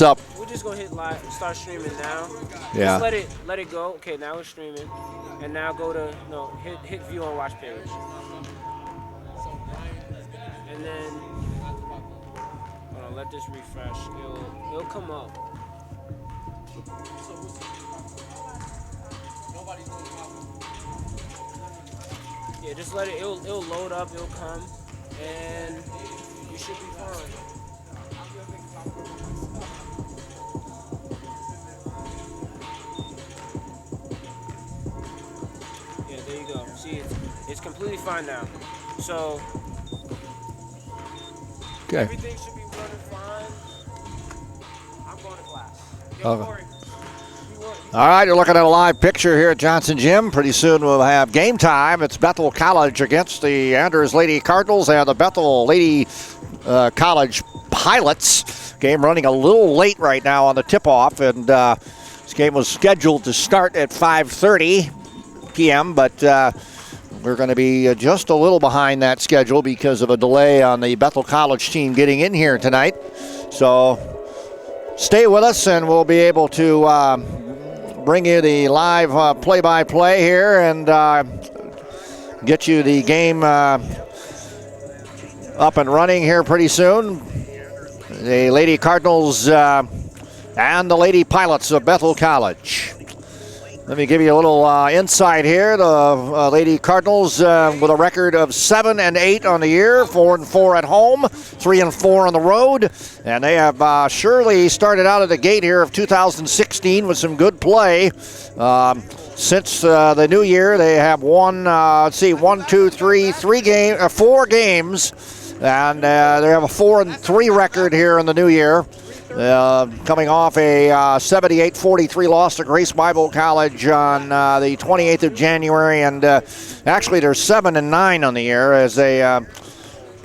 What's up? We're just gonna hit live, start streaming now. Yeah. Just let it go. Okay, now we're streaming, and now go to hit view on watch page, and then hold on, let this refresh. It'll come up. Yeah, just let it. It'll load up. It'll come, and you should be fine. Yeah, there you go. See, it's completely fine now. So Okay. everything should be running fine. I'm going to class. Okay. Corey, All right, you're looking at a live picture here at Johnson Gym. Pretty soon we'll have game time. It's Bethel College against the Anders Lady Cardinals and the Bethel Lady College Pilots. Game running a little late right now on the tip-off, and this game was scheduled to start at 5:30 p.m., but we're going to be just a little behind that schedule because of a delay on the Bethel College team getting in here tonight. So stay with us, and we'll be able to bring you the live play-by-play here and get you the game up and running here pretty soon. The Lady Cardinals and the Lady Pilots of Bethel College. Let me give you a little insight here. The Lady Cardinals with a record of 7-8 on the year, 4-4 at home, 3-4 on the road, and they have surely started out of the gate here of 2016 with some good play. Since the new year, they have won. Four games, and they have a 4-3 record here in the new year. Coming off a 78-43 loss to Grace Bible College on the 28th of January, and actually they're 7-9 on the year, as they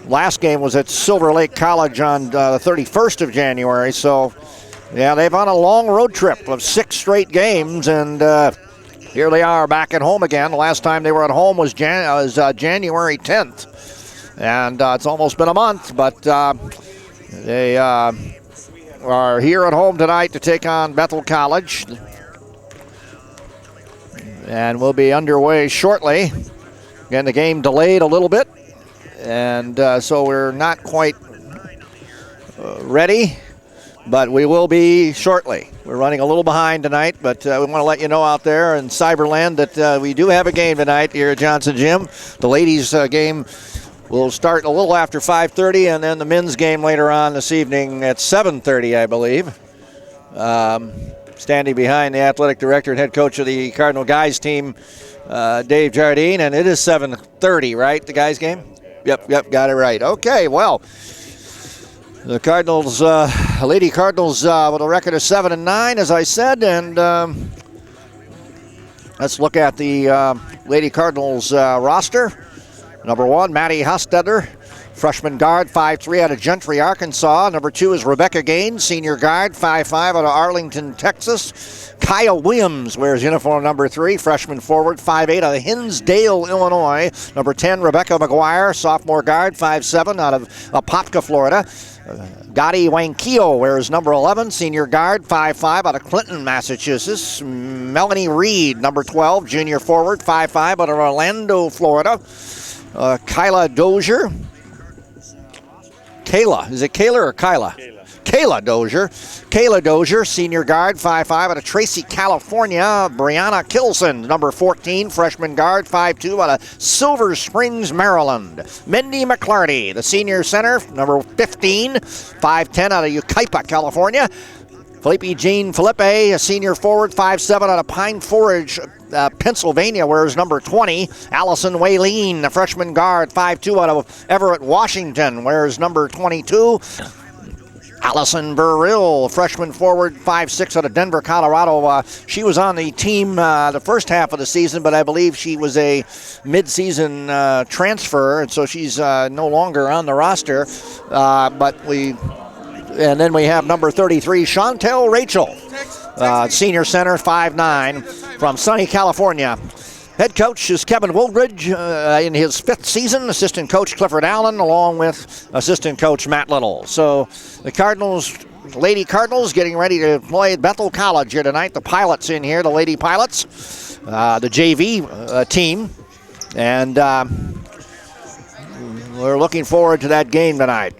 last game was at Silver Lake College on the 31st of January. So, yeah, they've on a long road trip of 6 straight games, and here they are back at home again. The last time they were at home was January 10th, and it's almost been a month, but they are here at home tonight to take on Bethel College, and we'll be underway shortly. Again, the game delayed a little bit, and so we're not quite ready, but we will be shortly. We're running a little behind tonight, but we want to let you know out there in Cyberland that we do have a game tonight here at Johnson Gym. The ladies' game will start a little after 5:30, and then the men's game later on this evening at 7:30, I believe. Standing behind the athletic director and head coach of the Cardinal guys team, Dave Jardine, and it is 7:30, right, the guys game? Yep, got it right. Okay, well, the Cardinals, Lady Cardinals with a record of 7-9, as I said, and let's look at the Lady Cardinals roster. Number 1, Maddie Hostetler, freshman guard, 5'3", out of Gentry, Arkansas. Number 2 is Rebecca Gaines, senior guard, 5'5", out of Arlington, Texas. Kyle Williams wears uniform number 3, freshman forward, 5'8", out of Hinsdale, Illinois. Number 10, Rebecca McGuire, sophomore guard, 5'7", out of Apopka, Florida. Gotti Wankio wears number 11, senior guard, 5'5", out of Clinton, Massachusetts. Melanie Reed, number 12, junior forward, 5'5", out of Orlando, Florida. Kyla Dozier. Kayla. Is it Kayla or Kyla? Kayla Dozier. Kayla Dozier, senior guard, 5'5", out of Tracy, California. Brianna Kilson, number 14, freshman guard, 5'2", out of Silver Springs, Maryland. Mindy McClarty, the senior center, number 15, 5'10", out of Yucaipa, California. Felipe Jean Felipe, a senior forward, 5'7", out of Pine Forge, Pennsylvania, wears number 20. Allison Waylene, the freshman guard, 5'2", out of Everett, Washington, wears number 22. Allison Burrill, freshman forward, 5'6", out of Denver, Colorado. She was on the team the first half of the season, but I believe she was a mid-season transfer, and so she's no longer on the roster. And then we have number 33, Chantel Rachel, senior center, 5'9", from sunny California. Head coach is Kevin Woolridge in his 5th season. Assistant coach Clifford Allen, along with assistant coach Matt Little. So the Cardinals Lady Cardinals getting ready to play Bethel College here tonight. The Pilots in here, the Lady Pilots, the JV team. And we're looking forward to that game tonight.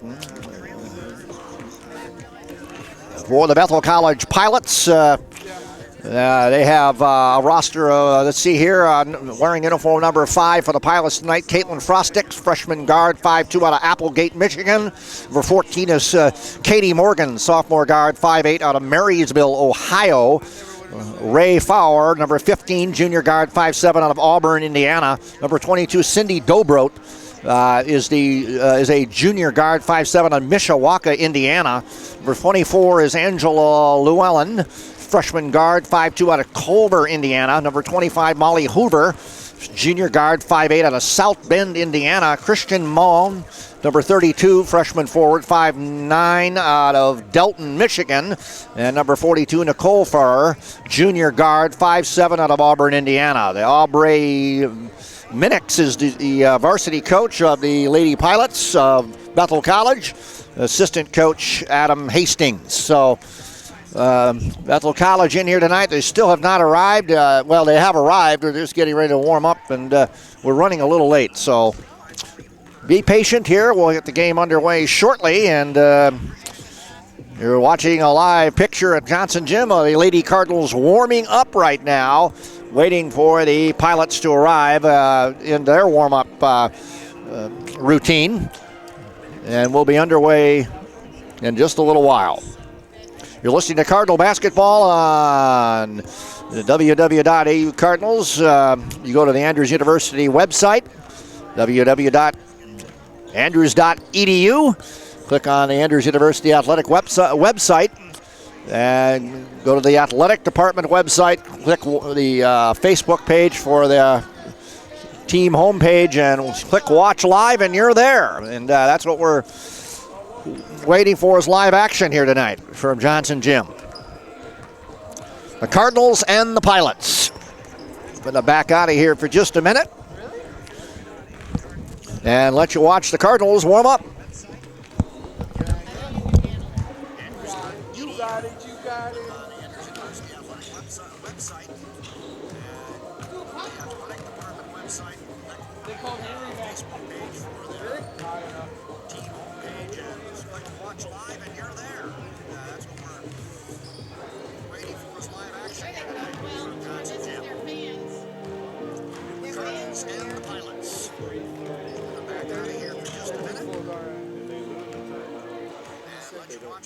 For the Bethel College Pilots, they have a roster of, let's see here, wearing uniform number 5 for the Pilots tonight, Caitlin Frostick, freshman guard, 5'2" out of Applegate, Michigan. Number 14 is Katie Morgan, sophomore guard, 5'8" out of Marysville, Ohio. Ray Fowler, number 15, junior guard, 5'7" out of Auburn, Indiana. Number 22, Cindy Dobrodt, is a junior guard, 5'7" out of Mishawaka, Indiana. Number 24 is Angela Llewellyn, freshman guard, 5'2" out of Culver, Indiana. Number 25, Molly Hoover, junior guard, 5'8" out of South Bend, Indiana. Christian Maughan, number 32, freshman forward, 5'9" out of Delton, Michigan. And number 42, Nicole Farr, junior guard, 5'7" out of Auburn, Indiana. The Aubrey Minix is the varsity coach of the Lady Pilots of Bethel College. Assistant coach Adam Hastings. So Bethel College in here tonight. They still have not arrived. Well, they have arrived. They're just getting ready to warm up, and we're running a little late. So be patient here. We'll get the game underway shortly, and you're watching a live picture at Johnson Gym of the Lady Cardinals warming up right now, waiting for the Pilots to arrive in their warm-up routine. And we'll be underway in just a little while. You're listening to Cardinal Basketball on the www.au Cardinals. You go to the Andrews University website, www.andrews.edu. Click on the Andrews University Athletic website and go to the athletic department website. Click the Facebook page for the team homepage and click Watch Live, and you're there. And that's what we're waiting for, is live action here tonight from Johnson Gym. The Cardinals and the Pilots. Gonna back out of here for just a minute and let you watch the Cardinals warm up. You got it.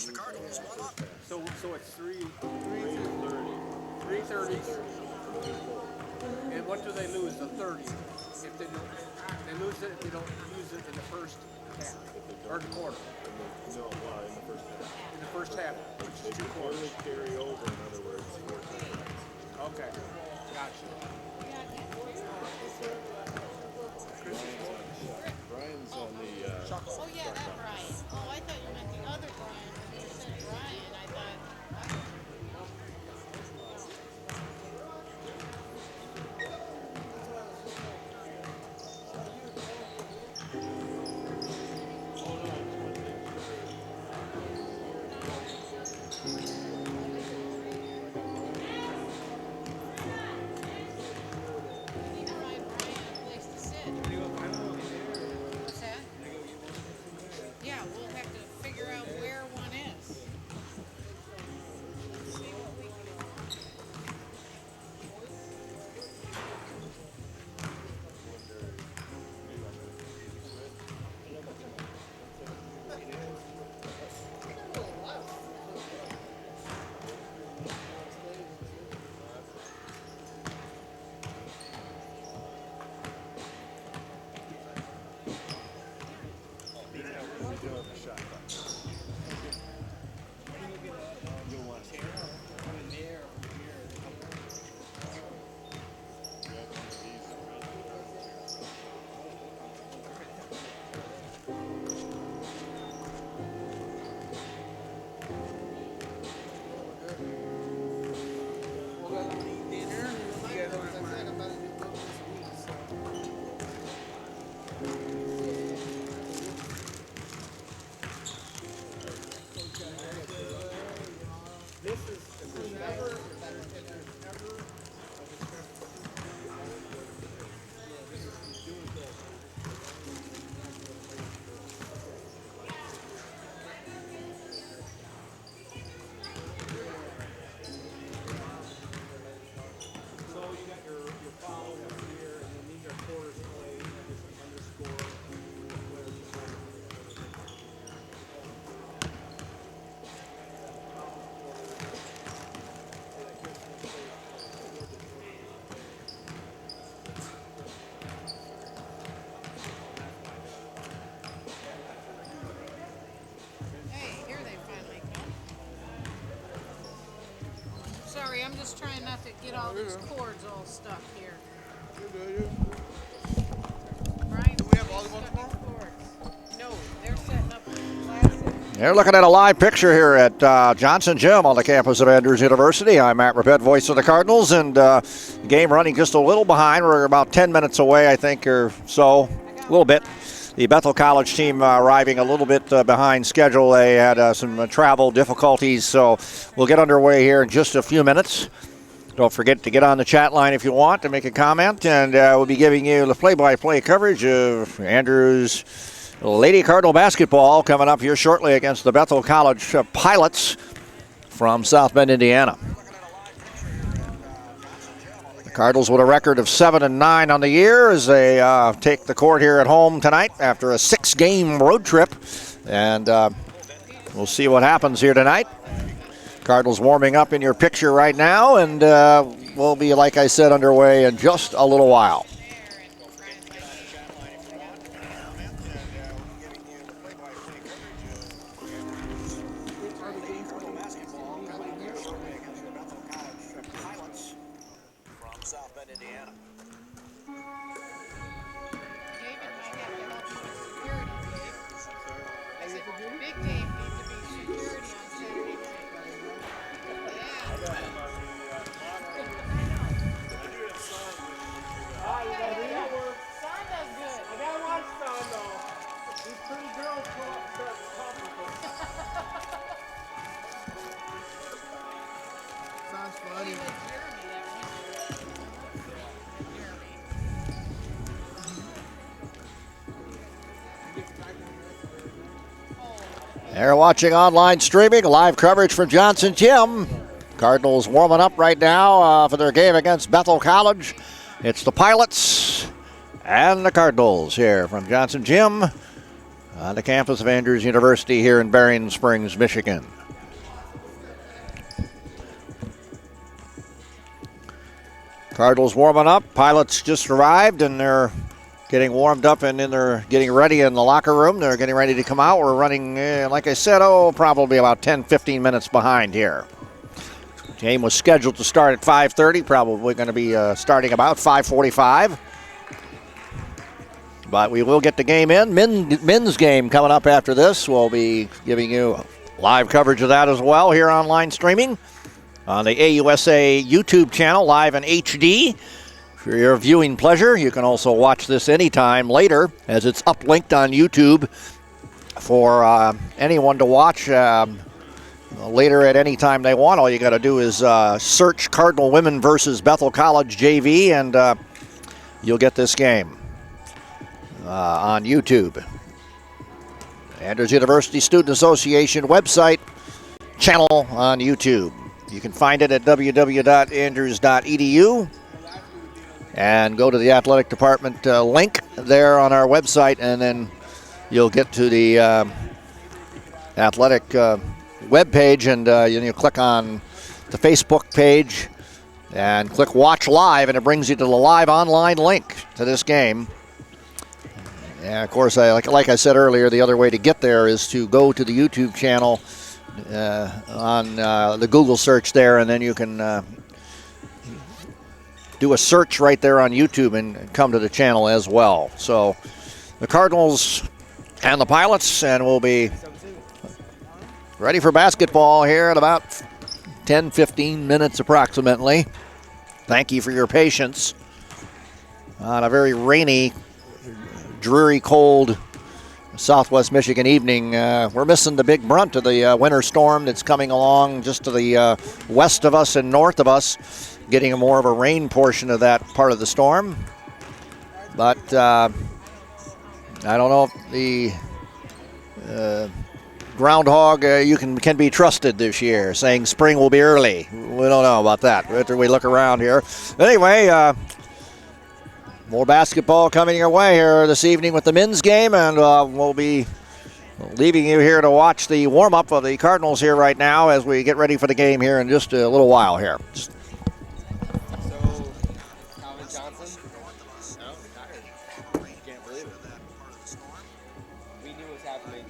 The Cardinals warm up. So it's 3:30. And what do they lose? The 30. If they don't, they lose it if they don't use it in the first half or the quarter. No, in the first half. In the first half, which is 2 quarters. They carry over, in other words, 4 times. Okay, gotcha. Brian's on the Oh, yeah, that Brian. Oh, I thought you meant the other Brian. You said Brian. I thought. Yeah, we'll have to figure out where one is. Hey, here they finally come. Sorry, I'm just trying not to get all these cords all stuck here. Brian, do we have volleyball tomorrow? No, they're setting up classes. You're looking at a live picture here at Johnson Gym on the campus of Andrews University. I'm Matt Rapette, voice of the Cardinals, and game running just a little behind. We're about 10 minutes away, I think, or so, a little bit. The Bethel College team arriving a little bit behind schedule. They had some travel difficulties, so we'll get underway here in just a few minutes. Don't forget to get on the chat line if you want to make a comment, and we'll be giving you the play-by-play coverage of Andrews Lady Cardinal basketball coming up here shortly against the Bethel College Pilots from South Bend, Indiana. The Cardinals with a record of 7-9 on the year as they take the court here at home tonight after a 6-game road trip, and we'll see what happens here tonight. Cardinals warming up in your picture right now, and we'll be, like I said, underway in just a little while. They're watching online streaming, live coverage from Johnson Gym. Cardinals warming up right now for their game against Bethel College. It's the Pilots and the Cardinals here from Johnson Gym on the campus of Andrews University here in Berrien Springs, Michigan. Cardinals warming up. Pilots just arrived and they're getting warmed up and then they're getting ready in the locker room. They're getting ready to come out. We're running, like I said, probably about 10-15 minutes behind here. Game was scheduled to start at 5:30, probably going to be starting about 5:45. But we will get the game in. Men's game coming up after this. We'll be giving you live coverage of that as well here online streaming on the AUSA YouTube channel, live in HD. For your viewing pleasure, you can also watch this anytime later as it's uplinked on YouTube for anyone to watch later at any time they want. All you got to do is search Cardinal Women versus Bethel College JV, and you'll get this game on YouTube. Andrews University Student Association website channel on YouTube. You can find it at www.andrews.edu. And go to the athletic department link there on our website, and then you'll get to the athletic web page, and you click on the Facebook page and click Watch Live, and it brings you to the live online link to this game. And of course, like I said earlier, the other way to get there is to go to the YouTube channel on the Google search there, and then you can do a search right there on YouTube and come to the channel as well. So the Cardinals and the Pilots, and we'll be ready for basketball here in about 10-15 minutes approximately. Thank you for your patience on a very rainy, dreary, cold Southwest Michigan evening. We're missing the big brunt of the winter storm that's coming along just to the west of us and north of us, getting more of a rain portion of that part of the storm. But I don't know if the groundhog can be trusted this year, saying spring will be early. We don't know about that after we look around here. Anyway, more basketball coming your way here this evening with the men's game, and we'll be leaving you here to watch the warm-up of the Cardinals here right now as we get ready for the game here in just a little while here. So, Calvin Johnson? No, tired. Can't believe it. We knew what was happening.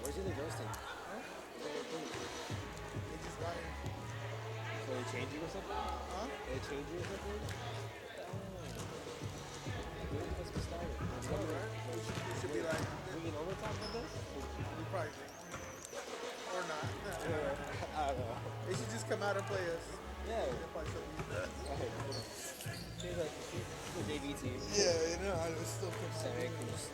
Where's the ghosting? They just got in. So they changed you or something? Huh? They changed you or something? When are you supposed to be started? It should be like, We in overtime with this? we probably think. Or not. I don't know. They should just come out and play us. Yeah. They'll probably still be- She's a JV team. Yeah, you know, I was still So they can just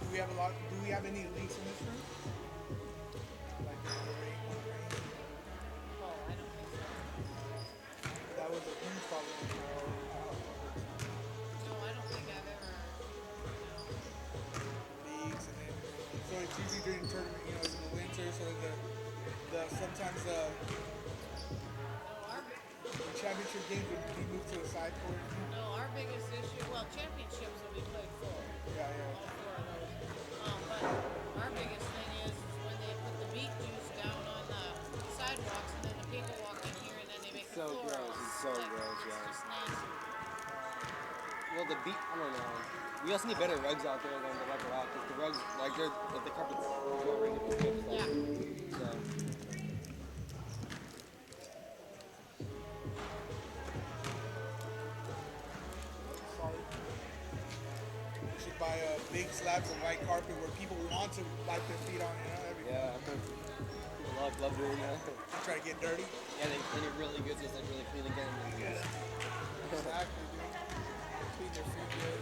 Do we have any leaks in this room? Like the rain? Oh, I don't think so. That was a huge problem. No, I don't think I've ever. Leaks and then so it's usually during tournament, you know, it's in the winter, so the sometimes No, the championship games would be moved to the side court. our biggest issue. Well, championships will be played full. Yeah, All yeah. four of those. But our biggest thing is when they put the beet juice down on the sidewalks and then the people walk in here and then they make so the floor gross. all It's so slick. gross, It's yeah. just nasty. Well, the beat, I don't know. We also need better rugs out there than the rubber out. Because the rugs, like, the carpet's really good. Yeah. So, Solid. We should buy big slabs of white carpet where people want to wipe their feet on, you know, every yeah. People love doing that. try to get dirty. Yeah, they clean it really good, so it's like really clean again. Exactly, dude. Clean their feet good.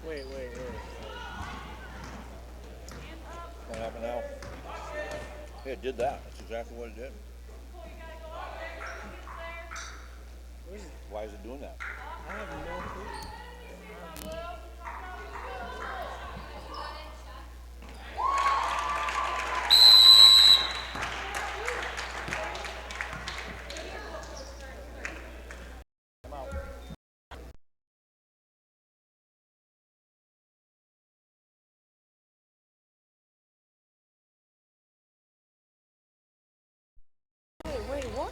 Wait. What happened now? It did that. That's exactly what it did. Why is it doing that? I have no clue. Wait, what?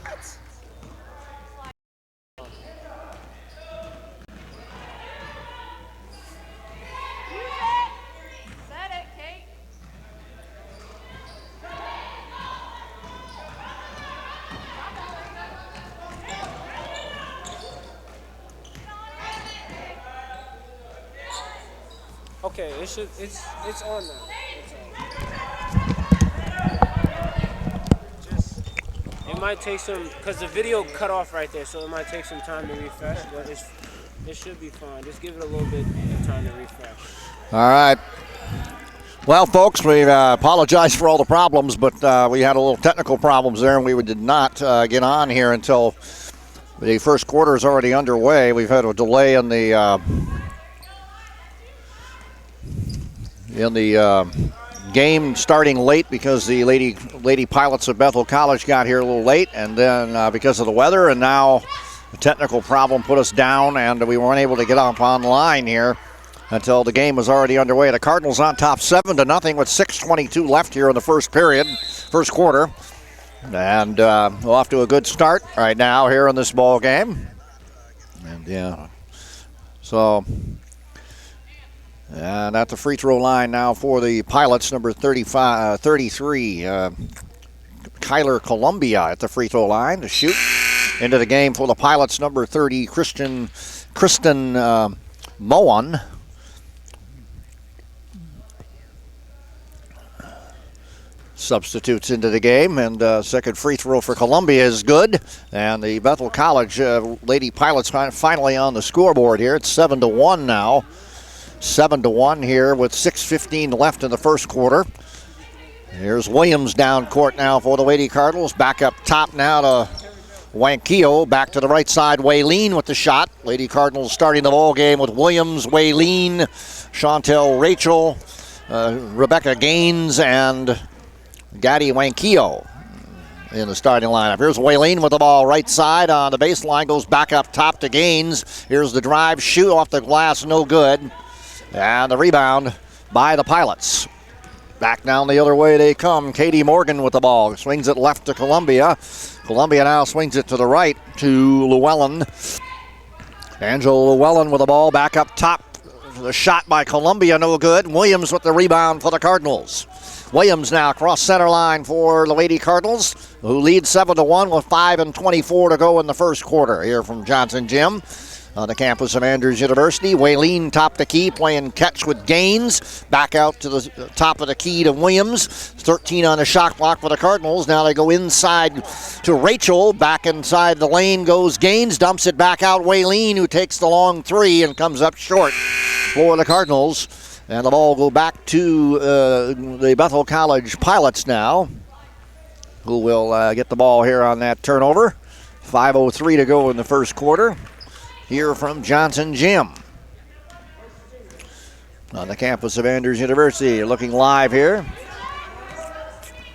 Set it, Kate. Okay, it's on now. It's on. Just it might take some because the video cut off right there, so it might take some time to refresh, but it should be fine. Just give it a little bit of time to refresh. All right. Well, folks, we apologize for all the problems, but we had a little technical problems there, and we did not get on here until the first quarter is already underway. We've had a delay in the game starting late because the Lady Pilots of Bethel College got here a little late, and then because of the weather, and now a technical problem put us down, and we weren't able to get up online here until the game was already underway. The Cardinals on top 7-0 with 6:22 left here in the first quarter. And we're off to a good start right now here in this ball game. And and at the free throw line now for the Pilots, number 33, Kyler Columbia at the free throw line to shoot into the game for the Pilots, number 30, Kristen Moan. Substitutes into the game, and second free throw for Columbia is good, and the Bethel College Lady Pilots finally on the scoreboard here. It's 7-1 now, 7-1 here with 6:15 left in the first quarter. Here's Williams down court now for the Lady Cardinals. Back up top now to Wankio. Back to the right side, Waylene with the shot. Lady Cardinals starting the ball game with Williams, Waylene, Chantel Rachel, Rebecca Gaines, and Gaddy Wankio in the starting lineup. Here's Waylene with the ball right side on the baseline, goes back up top to Gaines. Here's the drive, shoot off the glass, no good. And the rebound by the Pilots. Back down the other way they come. Katie Morgan with the ball, swings it left to Columbia. Columbia now swings it to the right to Llewellyn. Angela Llewellyn with the ball back up top. The shot by Columbia, no good. Williams with the rebound for the Cardinals. Williams now across center line for the Lady Cardinals, who lead 7-1 with 5:24 to go in the first quarter. Here from Johnson Gym on the campus of Andrews University. Waylene top the key, playing catch with Gaines. Back out to the top of the key to Williams. 13 on the shot clock for the Cardinals. Now they go inside to Rachel. Back inside the lane goes Gaines. Dumps it back out. Waylene, who takes the long three and comes up short for the Cardinals. And the ball will go back to the Bethel College Pilots now, who will get the ball here on that turnover. 5:03 to go in the first quarter. Here from Johnson Gym on the campus of Andrews University. Looking live here.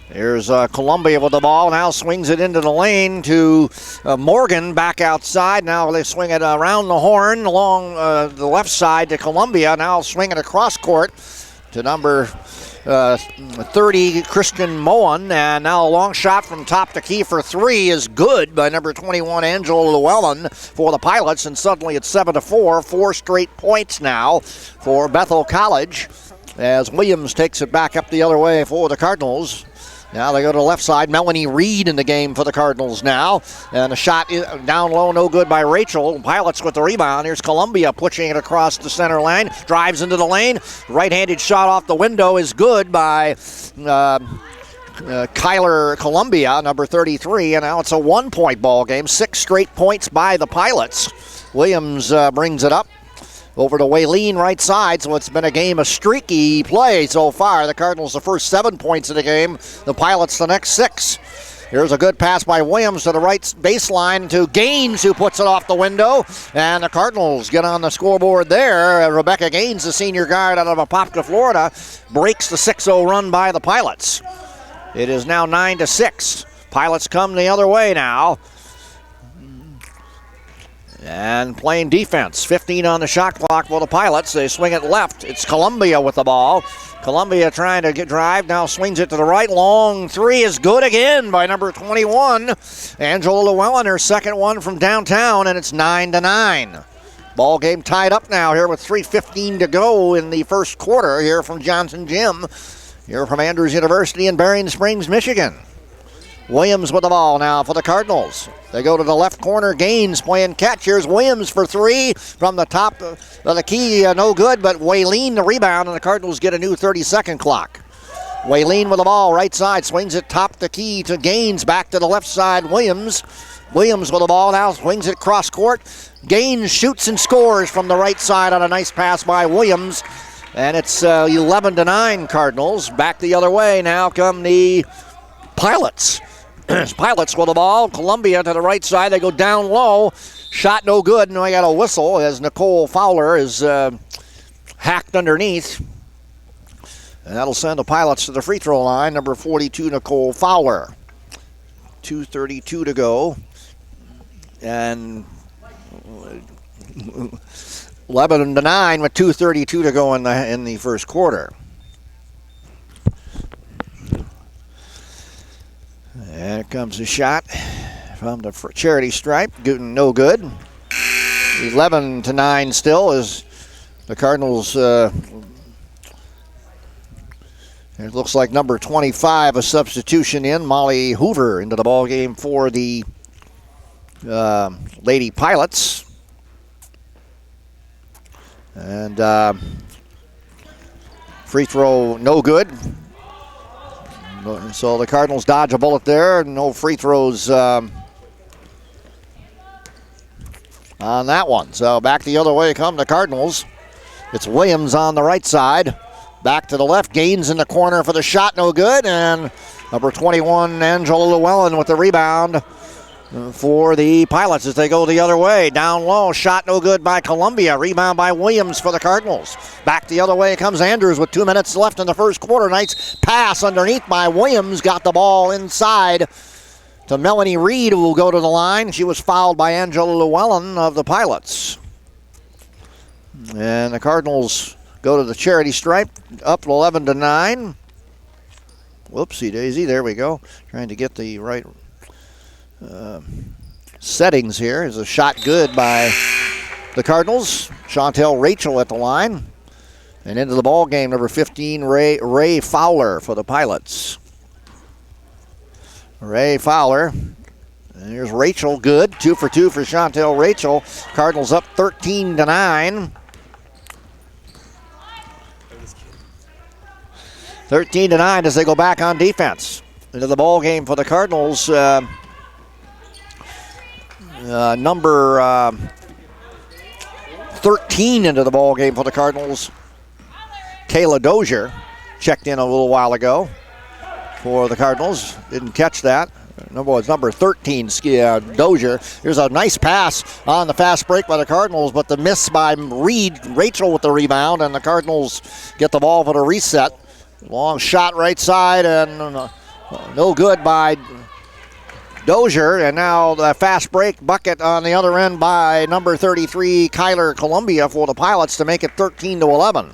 Here's Columbia with the ball. Now swings it into the lane to Morgan back outside. Now they swing it around the horn along the left side to Columbia. Now swing it across court to number 30, Christian Moen. And now a long shot from top to key for three is good by number 21, Angela Llewellyn for the Pilots. And suddenly it's 7-4, 4 straight points now for Bethel College as Williams takes it back up the other way for the Cardinals. Now they go to the left side. Melanie Reed in the game for the Cardinals now. And a shot down low, no good by Rachel. Pilots with the rebound. Here's Columbia pushing it across the center line. Drives into the lane. Right-handed shot off the window is good by Kyler Columbia, number 33. And now it's a 1-point ball game. 6 straight points by the Pilots. Williams brings it up. Over to Waylene right side, so it's been a game of streaky play so far. The Cardinals the first 7 points of the game, the Pilots the next 6. Here's a good pass by Williams to the right baseline to Gaines, who puts it off the window. And the Cardinals get on the scoreboard there. Rebecca Gaines, the senior guard out of Apopka, Florida, breaks the 6-0 run by the Pilots. It is now 9-6. Pilots come the other way now. And playing defense. 15 on the shot clock for the Pilots. They swing it left. It's Columbia with the ball. Columbia trying to get drive. Now swings it to the right. Long three is good again by number 21. Angela Llewellyn, her second one from downtown, and it's 9-9. Ball game tied up now here with 3:15 to go in the first quarter here from Johnson Gym. Here from Andrews University in Berrien Springs, Michigan. Williams with the ball now for the Cardinals. They go to the left corner. Gaines playing catch. Here's Williams for three from the top of the key. No good, but Waylene the rebound, and the Cardinals get a new 30-second clock. Waylene with the ball, right side, swings it top the key to Gaines. Back to the left side, Williams. Williams with the ball now, swings it cross court. Gaines shoots and scores from the right side on a nice pass by Williams. And it's 11-9 Cardinals. Back the other way now come the Pilots. Pilots with the ball. Columbia to the right side. They go down low. Shot no good. And I got a whistle as Nicole Fowler is hacked underneath. And that'll send the Pilots to the free throw line. Number 42, Nicole Fowler. 2:32 to go. And 11-9 with 2:32 to go in the first quarter. And here comes a shot from the charity stripe. No good. 11-9 still as the Cardinals. It looks like number 25, a substitution in. Molly Hoover into the ball game for the Lady Pilots. And free throw no good. So the Cardinals dodge a bullet there. No free throws on that one. So back the other way come the Cardinals. It's Williams on the right side. Back to the left. Gaines in the corner for the shot. No good. And number 21, Angela Llewellyn with the rebound for the Pilots as they go the other way. Down low. Shot no good by Columbia. Rebound by Williams for the Cardinals. Back the other way comes Andrews with 2 minutes left in the first quarter. Nice pass underneath by Williams. Got the ball inside to Melanie Reed, who will go to the line. She was fouled by Angela Llewellyn of the Pilots. And the Cardinals go to the charity stripe, up 11-9. Whoopsie daisy, there we go. Trying to get the right settings here. Is a shot good by the Cardinals. Chantel Rachel at the line. And into the ball game, number 15, Ray Fowler for the Pilots. Ray Fowler. And here's Rachel, good. 2 for 2 for Chantel Rachel. Cardinals up 13-9. 13-9 as they go back on defense. Into the ball game for the Cardinals. Number 13 into the ball game for the Cardinals. Kayla Dozier checked in a little while ago for the Cardinals. Didn't catch that. Number 13, Dozier. Here's a nice pass on the fast break by the Cardinals, but the miss by Reed. Rachel with the rebound, and the Cardinals get the ball for the reset. Long shot right side, and no good by Dozier. And now the fast break bucket on the other end by number 33, Kyler Columbia for the Pilots to make it 13-11.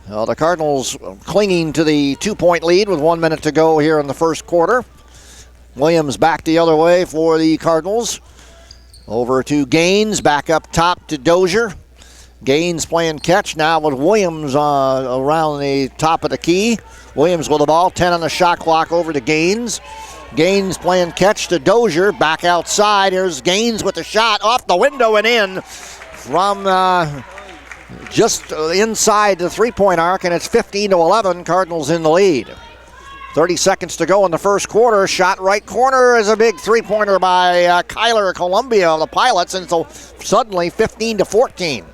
Well, the Cardinals clinging to the 2-point lead with 1 minute to go here in the first quarter. Williams back the other way for the Cardinals. Over to Gaines, back up top to Dozier. Gaines playing catch now with Williams around the top of the key. Williams with the ball, 10 on the shot clock, over to Gaines. Gaines playing catch to Dozier, back outside. Here's Gaines with the shot, off the window and in from just inside the three-point arc, and it's 15-11. Cardinals in the lead. 30 seconds to go in the first quarter. Shot right corner is a big three-pointer by Kyler Columbia of the Pilots, and so suddenly 15-14.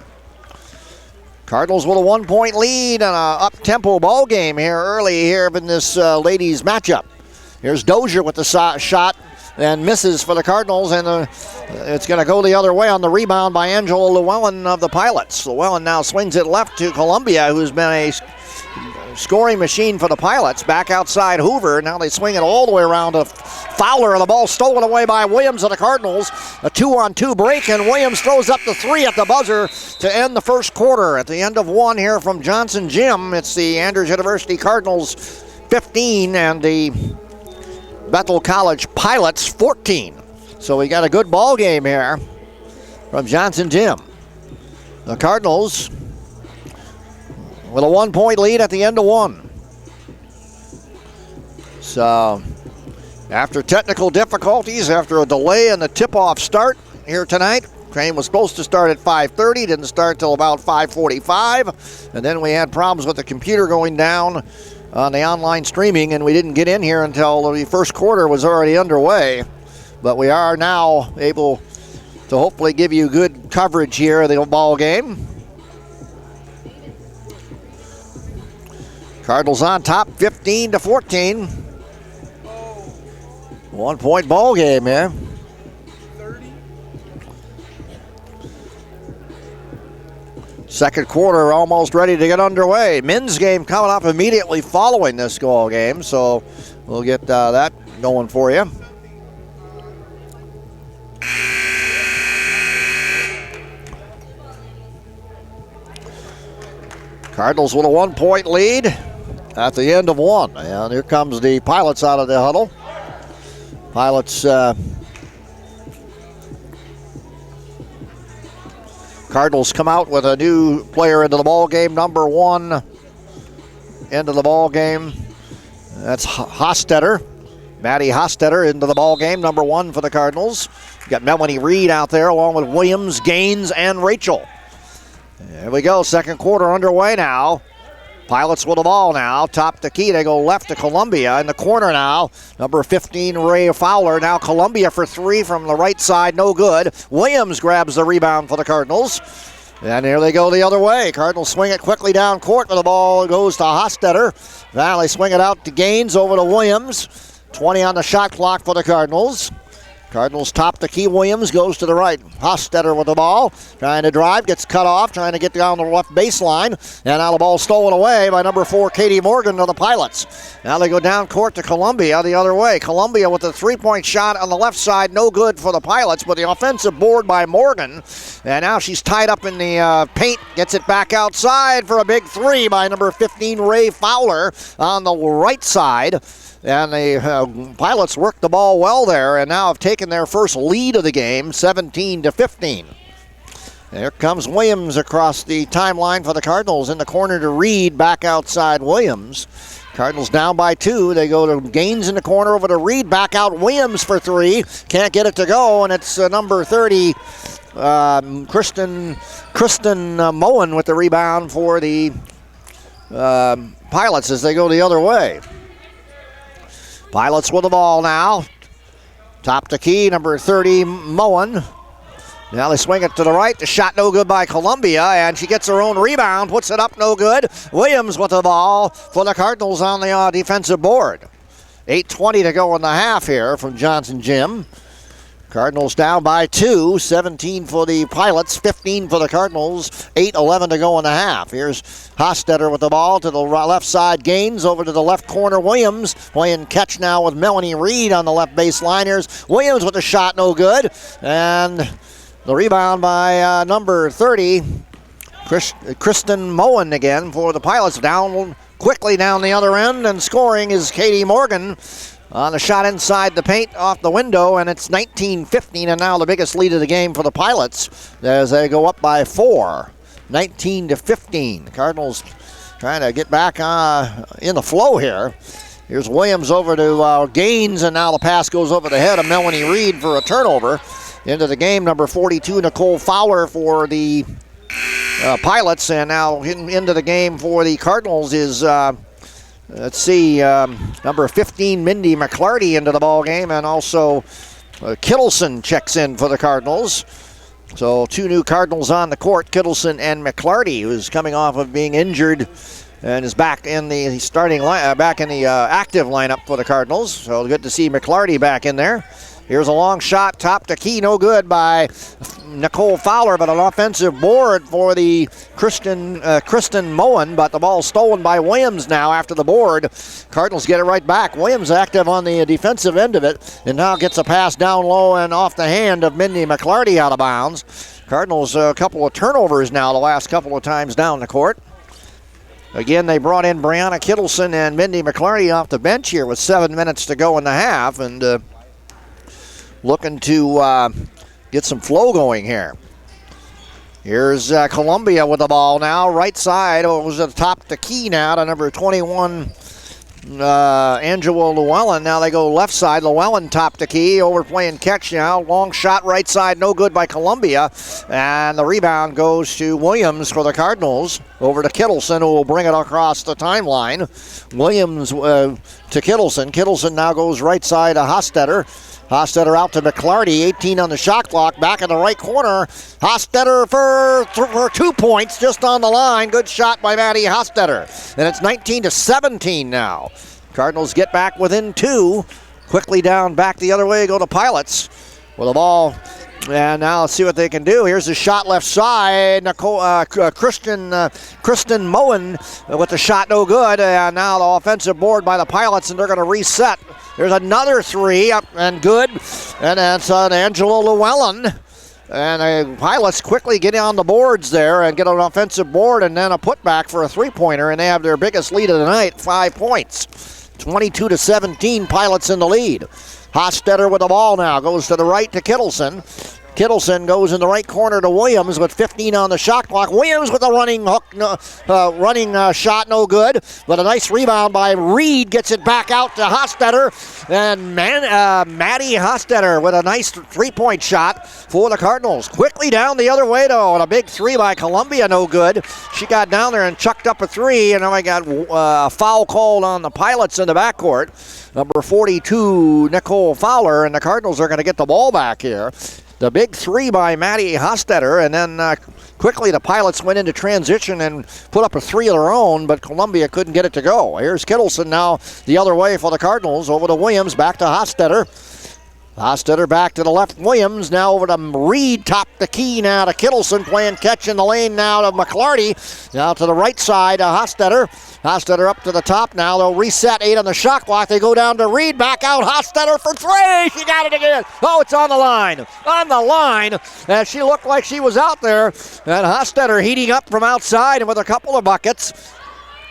Cardinals with a 1-point lead and a up-tempo ball game here early here in this ladies matchup. Here's Dozier with the shot and misses for the Cardinals, and it's going to go the other way on the rebound by Angela Llewellyn of the Pilots. Llewellyn now swings it left to Columbia, who's been a scoring machine for the Pilots. Back outside Hoover. Now they swing it all the way around to Fowler, and the ball stolen away by Williams of the Cardinals. A 2-on-2 break, and Williams throws up the three at the buzzer to end the first quarter. At the end of one here from Johnson Gym, it's the Andrews University Cardinals 15 and the Bethel College Pilots 14. So we got a good ball game here from Johnson Gym. The Cardinals with a 1-point lead at the end of one. So after technical difficulties, after a delay in the tip-off start here tonight, game was supposed to start at 5:30, didn't start till about 5:45, and then we had problems with the computer going down on the online streaming, and we didn't get in here until the first quarter was already underway. But we are now able to hopefully give you good coverage here of the ball game. Cardinals on top, 15-14. 1-point ball game here. 30. Second quarter almost ready to get underway. Men's game coming up immediately following this ball game, so we'll get that going for you. Cardinals with a 1-point lead at the end of one. And here comes the Pilots out of the huddle. Pilots, Cardinals come out with a new player into the ball game, number 1 into the ball game. That's Hostetter. Maddie Hostetter into the ball game, number 1 for the Cardinals. You got Melanie Reed out there along with Williams, Gaines, and Rachel. There we go, second quarter underway now. Pilots with the ball now, top the key. They go left to Columbia in the corner now. Number 15, Ray Fowler. Now Columbia for three from the right side, no good. Williams grabs the rebound for the Cardinals. And here they go the other way. Cardinals swing it quickly down court, but the ball goes to Hostetter. Now they swing it out to Gaines, over to Williams. 20 on the shot clock for the Cardinals. Cardinals top the key. Williams goes to the right. Hostetter with the ball. Trying to drive. Gets cut off. Trying to get down the left baseline. And now the ball stolen away by number 4, Katie Morgan of the Pilots. Now they go down court to Columbia the other way. Columbia with a three-point shot on the left side. No good for the Pilots, but the offensive board by Morgan. And now she's tied up in the paint. Gets it back outside for a big three by number 15, Ray Fowler on the right side. And the Pilots worked the ball well there and now have taken their first lead of the game, 17-15. There comes Williams across the timeline for the Cardinals in the corner to Reed, back outside Williams. Cardinals down by 2. They go to Gaines in the corner, over to Reed, back out Williams for 3. Can't get it to go, and it's number 30, Kristen Moen with the rebound for the Pilots as they go the other way. Pilots with the ball now. Top the key, number 30, Moen. Now they swing it to the right. The shot no good by Columbia, and she gets her own rebound, puts it up no good. Williams with the ball for the Cardinals on the defensive board. 8:20 to go in the half here from Johnson Gym. Cardinals down by 2, 17 for the Pilots, 15 for the Cardinals, 8:11 to go in the half. Here's Hostetter with the ball to the left side, Gaines over to the left corner, Williams playing catch now with Melanie Reed on the left baseline. Here's Williams with the shot, no good, and the rebound by number 30, Kristen Moen again for the Pilots. Down quickly down the other end, and scoring is Katie Morgan on a shot inside the paint off the window, and it's 19-15, and now the biggest lead of the game for the Pilots as they go up by 4, 19-15. Cardinals trying to get back in the flow here. Here's Williams over to Gaines, and now the pass goes over the head of Melanie Reed for a turnover. Into the game, number 42, Nicole Fowler for the Pilots, and now into the game for the Cardinals is, number 15, Mindy McClarty into the ball game, and also Kittleson checks in for the Cardinals. So 2 new Cardinals on the court, Kittleson and McClarty, who's coming off of being injured and is back in the active lineup for the Cardinals. So good to see McClarty back in there. Here's a long shot, top to key, no good by Nicole Fowler, but an offensive board for the Kristen Moen, but the ball stolen by Williams now after the board. Cardinals get it right back. Williams active on the defensive end of it, and now gets a pass down low and off the hand of Mindy McClarty out of bounds. Cardinals a couple of turnovers now the last couple of times down the court. Again, they brought in Brianna Kittleson and Mindy McClarty off the bench here with 7 minutes to go in the half, and looking to get some flow going here. Here's Columbia with the ball now. Right side, it was at the top the key now to number 21, Angela Llewellyn. Now they go left side. Llewellyn top the key, overplaying catch now. Long shot right side, no good by Columbia. And the rebound goes to Williams for the Cardinals. Over to Kittleson, who will bring it across the timeline. Williams to Kittleson. Kittleson now goes right side to Hostetter. Hostetter out to McClarty, 18 on the shot clock, back in the right corner. Hostetter for 2 points, just on the line. Good shot by Maddie Hostetter. And it's 19-17 now. Cardinals get back within 2. Quickly down, back the other way, go to Pilots with the ball. And now let's see what they can do. Here's the shot left side. Kristen Moen with the shot, no good. And now the offensive board by the Pilots, and they're going to reset. There's another 3 up and good. And that's Angela Llewellyn. And the Pilots quickly get on the boards there and get an offensive board and then a putback for a 3-pointer. And they have their biggest lead of the night, 5 points. 22-17, Pilots in the lead. Hostetter with the ball now, goes to the right to Kittleson. Kittleson goes in the right corner to Williams with 15 on the shot clock. Williams with a running shot, no good. But a nice rebound by Reed, gets it back out to Hostetter. And Maddie Hostetter with a nice 3-point shot for the Cardinals. Quickly down the other way though, and a big 3 by Columbia, no good. She got down there and chucked up a 3, and now I got a foul called on the Pilots in the backcourt. Number 42, Nicole Fowler, and the Cardinals are going to get the ball back here. The big 3 by Maddie Hostetter, and then quickly the Pilots went into transition and put up a 3 of their own, but Columbia couldn't get it to go. Here's Kittleson now the other way for the Cardinals, over to Williams, back to Hostetter. Hostetter back to the left, Williams now over to Reed, top the key now to Kittleson, playing catch in the lane now to McClarty. Now to the right side, Hostetter. Hostetter up to the top now. They'll reset, 8 on the shot clock. They go down to Reed, back out. Hostetter for 3. She got it again. Oh, it's on the line. On the line. And she looked like she was out there. And Hostetter heating up from outside and with a couple of buckets.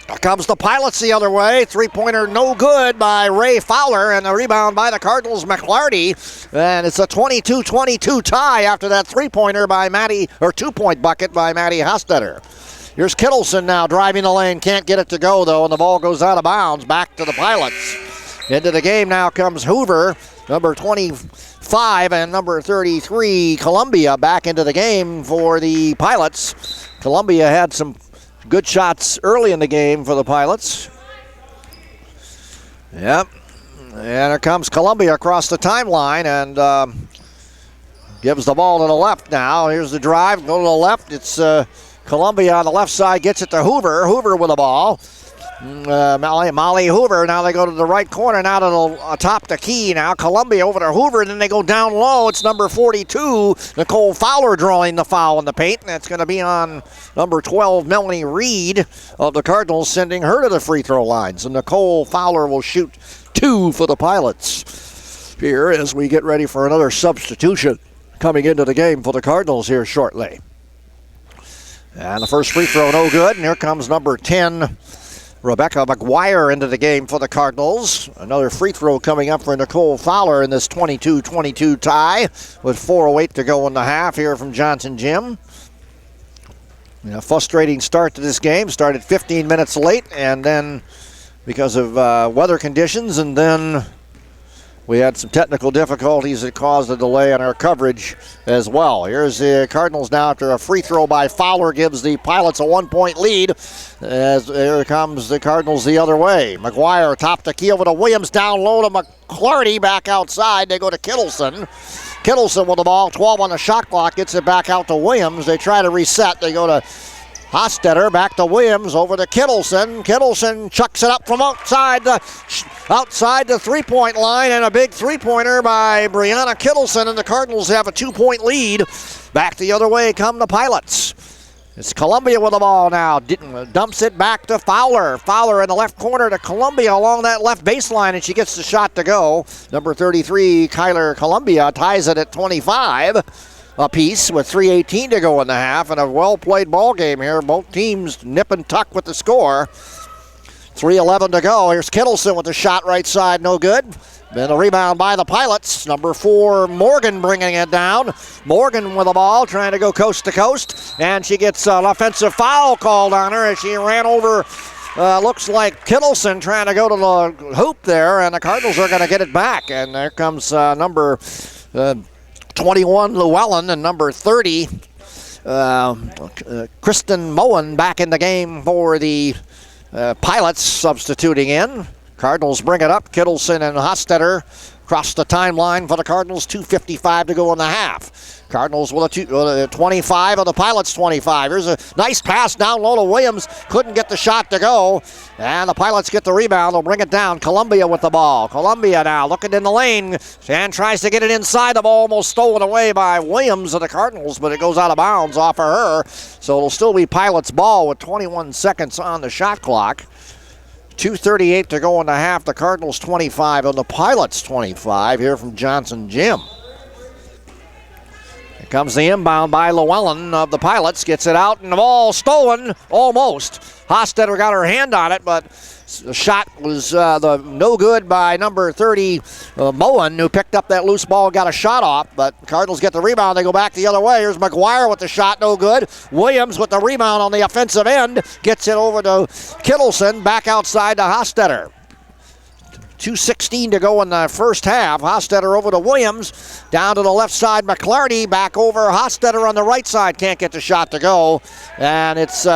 Here comes the Pilots the other way. 3-pointer no good by Ray Fowler, and the rebound by the Cardinals, McClarty. And it's a 22-22 tie after that 3-pointer by Maddie, or 2-point bucket by Maddie Hostetter. Here's Kittleson now driving the lane. Can't get it to go, though, and the ball goes out of bounds. Back to the Pilots. Into the game now comes Hoover, number 25, and number 33, Columbia, back into the game for the Pilots. Columbia had some good shots early in the game for the Pilots. Yep. And here comes Columbia across the timeline and gives the ball to the left now. Here's the drive. Go to the left. It's Columbia on the left side, gets it to Hoover. Hoover with the ball. Molly Hoover. Now they go to the right corner, now to the top the key now. Columbia over to Hoover, and then they go down low. It's number 42, Nicole Fowler, drawing the foul in the paint, and that's going to be on number 12, Melanie Reed of the Cardinals, sending her to the free throw line. So Nicole Fowler will shoot 2 for the Pilots here as we get ready for another substitution coming into the game for the Cardinals here shortly. And the first free throw no good, and here comes number 10, Rebecca McGuire, into the game for the Cardinals. Another free throw coming up for Nicole Fowler in this 22-22 tie with 4:08 to go in the half here from Johnson Gym. A frustrating start to this game. Started 15 minutes late, and then because of weather conditions, and then we had some technical difficulties that caused a delay in our coverage as well. Here's the Cardinals now after a free throw by Fowler gives the Pilots a 1-point lead. As here comes the Cardinals the other way. McGuire top to key over to Williams, down low to McClarty, back outside. They go to Kittleson. Kittleson with the ball, 12 on the shot clock, gets it back out to Williams. They try to reset. They go to Hostetter, back to Williams, over to Kittleson. Kittleson chucks it up from outside the three-point line, and a big three-pointer by Brianna Kittleson, and the Cardinals have a 2-point lead. Back the other way come the Pilots. It's Columbia with the ball now. Dumps it back to Fowler. Fowler in the left corner to Columbia along that left baseline, and she gets the shot to go. Number 33, Kyler Columbia, ties it at 25 apiece with 3:18 to go in the half, and a well-played ball game here. Both teams nip and tuck with the score. 3:11 to go. Here's Kittleson with the shot right side, no good. Then a rebound by the Pilots. Number 4, Morgan bringing it down. Morgan with the ball, trying to go coast to coast, and she gets an offensive foul called on her as she ran over, looks like Kittleson, trying to go to the hoop there, and the Cardinals are going to get it back. And there comes number 21, Llewellyn, and number 30, Kristen Moen, back in the game for the Pilots, substituting in. Cardinals bring it up. Kittleson and Hostetter across the timeline for the Cardinals. 2:55 to go in the half. Cardinals with a 25 of the Pilots 25. Here's a nice pass down low to Williams. Couldn't get the shot to go. And the Pilots get the rebound. They'll bring it down. Columbia with the ball. Columbia now looking in the lane and tries to get it inside. The ball almost stolen away by Williams of the Cardinals, but it goes out of bounds off of her. So it'll still be Pilots ball with 21 seconds on the shot clock. 2:38 to go in the half. The Cardinals 25 and the Pilots 25 here from Johnson Gym. Here comes the inbound by Llewellyn of the Pilots. Gets it out, and the ball stolen almost. Hostetter got her hand on it, but the shot was no good by number 30, Moen, who picked up that loose ball and got a shot off. But Cardinals get the rebound. They go back the other way. Here's McGuire with the shot, no good. Williams with the rebound on the offensive end. Gets it over to Kittleson, back outside to Hostetter. 2:16 to go in the first half. Hostetter over to Williams. Down to the left side, McClarty. Back over, Hostetter on the right side. Can't get the shot to go. And it's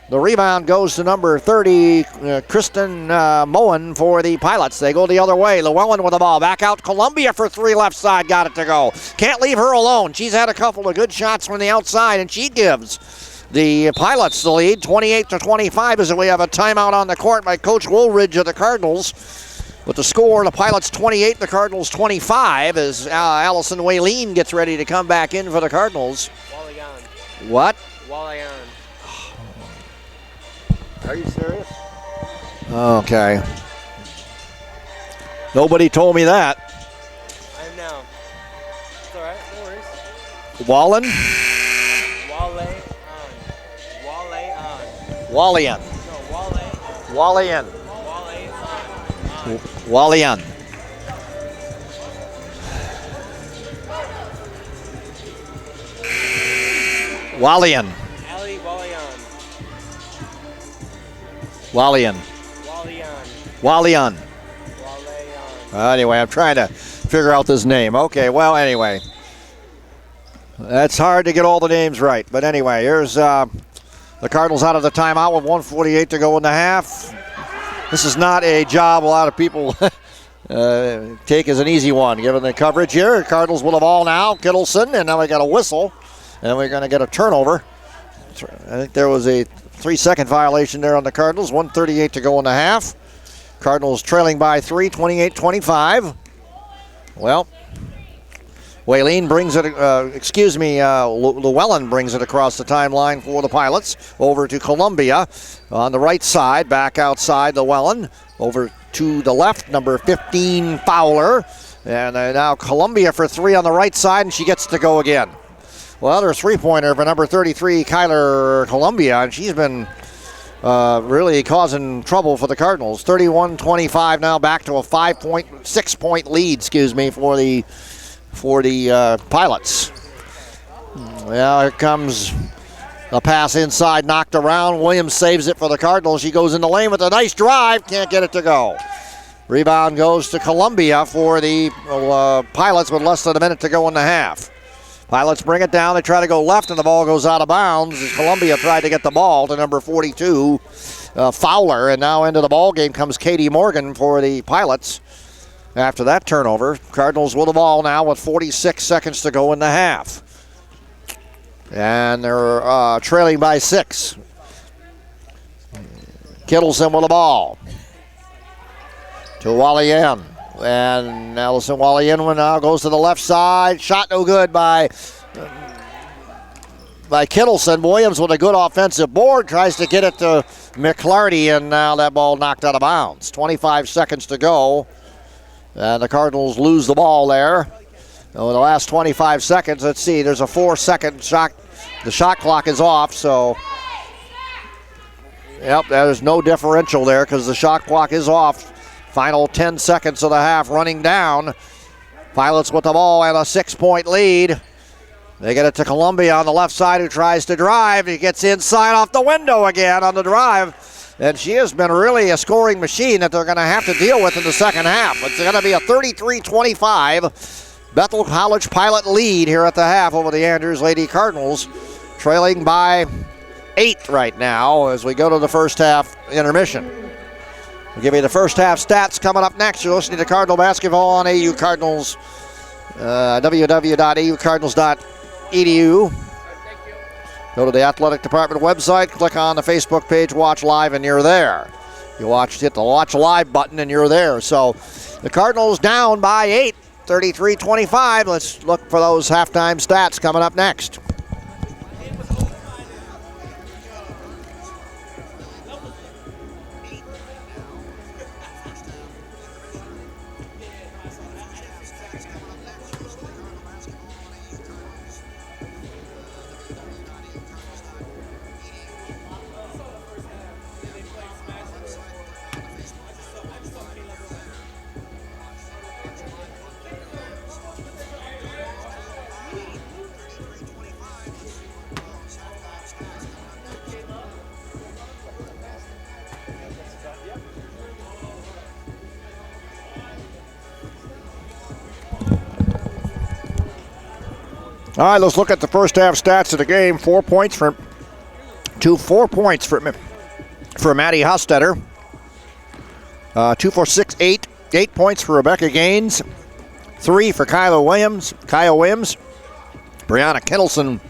the rebound goes to number 30, Kristen Moen for the Pilots. They go the other way. Llewellyn with the ball. Back out Columbia for 3 left side. Got it to go. Can't leave her alone. She's had a couple of good shots from the outside, and she gives the Pilots the lead, 28-25, as we have a timeout on the court by Coach Woolridge of the Cardinals. With the score, the Pilots 28, the Cardinals 25, as Allison Waylene gets ready to come back in for the Cardinals. Walayan. What? Walayan. Are you serious? Okay. Nobody told me that. I am now. It's all right. No worries. Wallen? Walayan. Walayan. No, Walayan. Walayan. Walayan. Walayan. Walayan. Ali Walayan. Walayan. Walayan. Walayan. Walayan. Anyway, I'm trying to figure out this name. Okay, well, anyway. That's hard to get all the names right. But anyway, here's the Cardinals out of the timeout with 1:48 to go in the half. This is not a job a lot of people take as an easy one, given the coverage here. Cardinals with the ball now. Kittleson, and now we got a whistle. And we're going to get a turnover. I think there was a 3-second violation there on the Cardinals. 1:38 to go in the half. Cardinals trailing by 3, 28-25. Well, Waylene brings it, Llewellyn brings it across the timeline for the Pilots. Over to Columbia on the right side, back outside Llewellyn. Over to the left, number 15, Fowler. And now Columbia for 3 on the right side, and she gets to go again. Well, there's a three-pointer for number 33, Kyler Columbia, and she's been really causing trouble for the Cardinals. 31-25 now, back to a 6-point lead, for the Pilots. Well, here comes a pass inside, knocked around. Williams saves it for the Cardinals. She goes in the lane with a nice drive, can't get it to go. Rebound goes to Columbia for the Pilots with less than a minute to go in the half. Pilots bring it down. They try to go left, and the ball goes out of bounds. Columbia tried to get the ball to number 42, Fowler, and now into the ball game comes Katie Morgan for the Pilots. After that turnover, Cardinals with the ball now with 46 seconds to go in the half. And they're trailing by 6. Kittleson with the ball to Wallien. And Allison Wallien now goes to the left side. Shot no good by Kittleson. Williams with a good offensive board. Tries to get it to McClarty, and now that ball knocked out of bounds. 25 seconds to go. And the Cardinals lose the ball there. Over the last 25 seconds, let's see, there's a 4-second shot. The shot clock is off, so yep, there's no differential there because the shot clock is off. Final 10 seconds of the half running down. Pilots with the ball and a 6-point lead. They get it to Columbia on the left side, who tries to drive. He gets inside off the window again on the drive. And she has been really a scoring machine that they're going to have to deal with in the second half. It's going to be a 33-25 Bethel College Pilot lead here at the half over the Andrews Lady Cardinals, trailing by 8 right now as we go to the first half intermission. We'll give you the first half stats coming up next. You're listening to Cardinal Basketball on AU Cardinals, www.aukardinals.edu. Go to the athletic department website, click on the Facebook page, watch live, and you're there. You hit the watch live button, and you're there. So the Cardinals down by 8, 33-25. Let's look for those halftime stats coming up next. All right, let's look at the first half stats of the game. 4 points for Maddie Hostetter. 2 for 6, 8. 8 points for Rebecca Gaines. 3 for Kyle Williams. Brianna Kittleson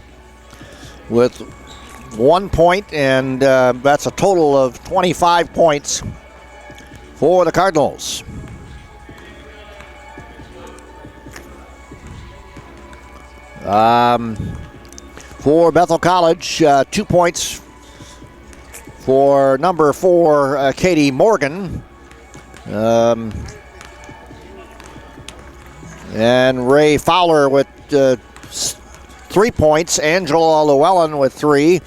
with 1 point, and that's a total of 25 points for the Cardinals. For Bethel College, 2 points for number 4, Katie Morgan. And Ray Fowler with 3 points. Angela Llewellyn with 3.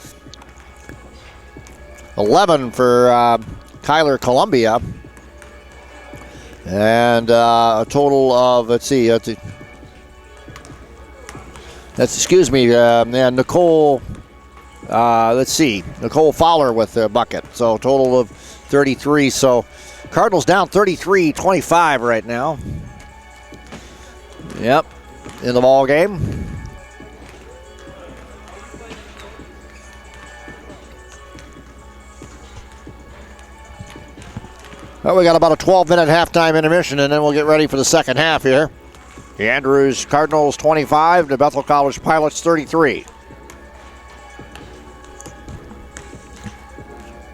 11 for Kyler Columbia. And a total of, Nicole, Nicole Fowler with a bucket. So a total of 33. So Cardinals down 33-25 right now. Yep, in the ball game. Well, we got about a 12-minute halftime intermission, and then we'll get ready for the second half here. The Andrews Cardinals 25, the Bethel College Pilots 33.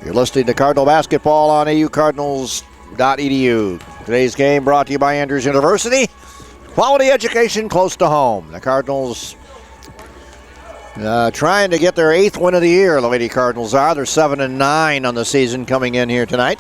You're listening to Cardinal Basketball on aukardinals.edu. Today's game brought to you by Andrews University. Quality education close to home. The Cardinals trying to get their 8th win of the year, the Lady Cardinals are. They're 7-9 on the season coming in here tonight.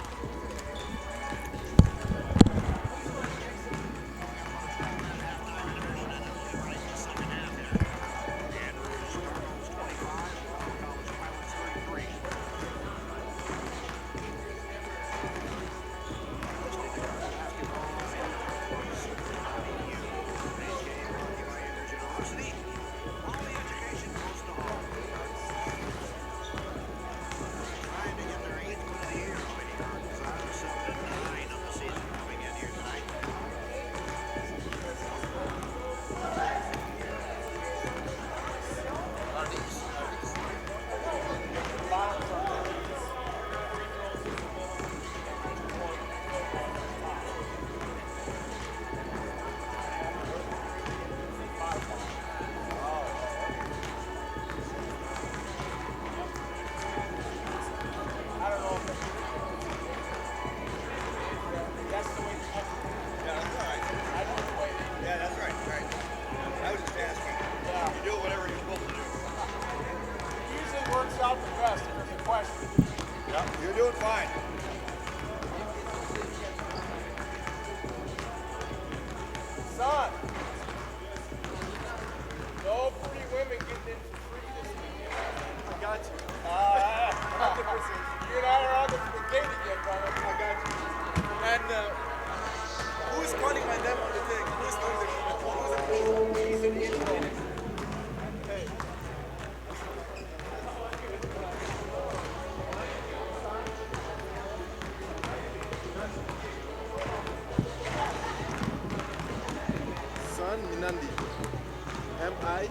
Hi.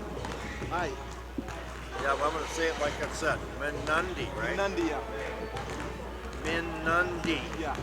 Hi. Yeah, well, I'm going to say it like I said. Minundi, right? Nandi, yeah. Minundi. Yeah.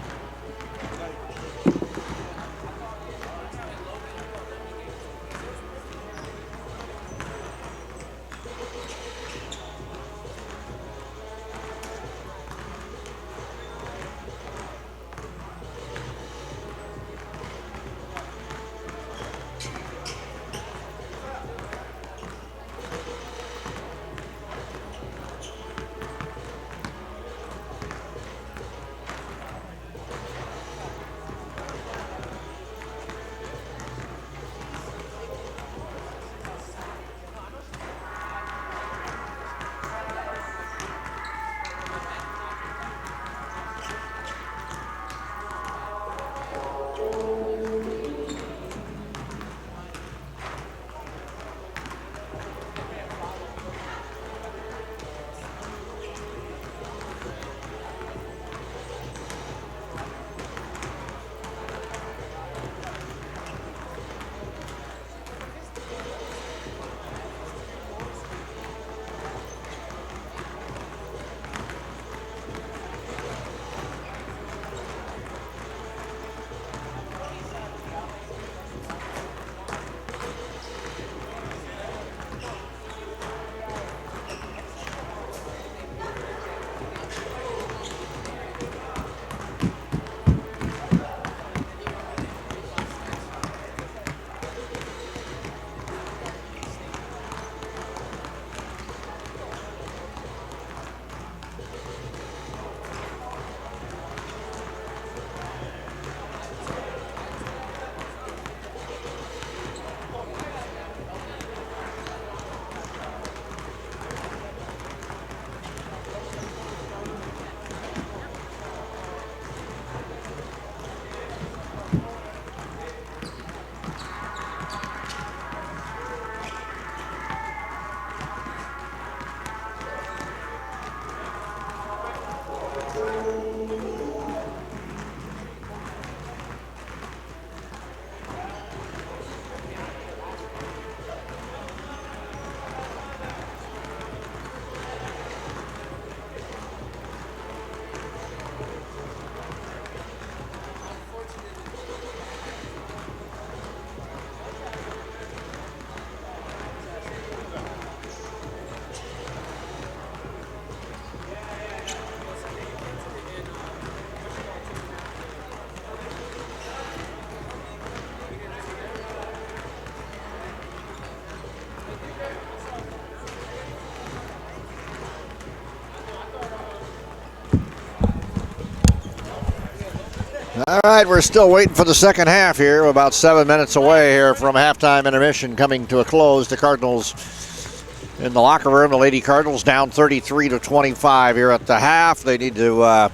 All right, we're still waiting for the second half here. We're about 7 minutes away here from halftime intermission coming to a close. The Cardinals in the locker room. The Lady Cardinals down 33-25 here at the half. They need to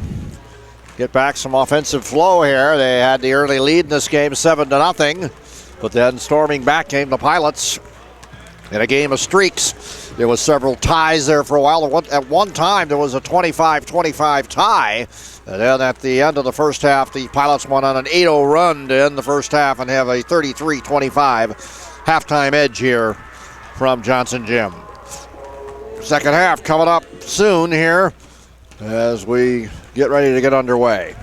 get back some offensive flow here. They had the early lead in this game, 7-0, but then storming back came the Pilots in a game of streaks. There was several ties there for a while. At one time, there was a 25-25 tie. And then at the end of the first half, the Pilots went on an 8-0 run to end the first half and have a 33-25 halftime edge here from Johnson Gym. Second half coming up soon here as we get ready to get underway.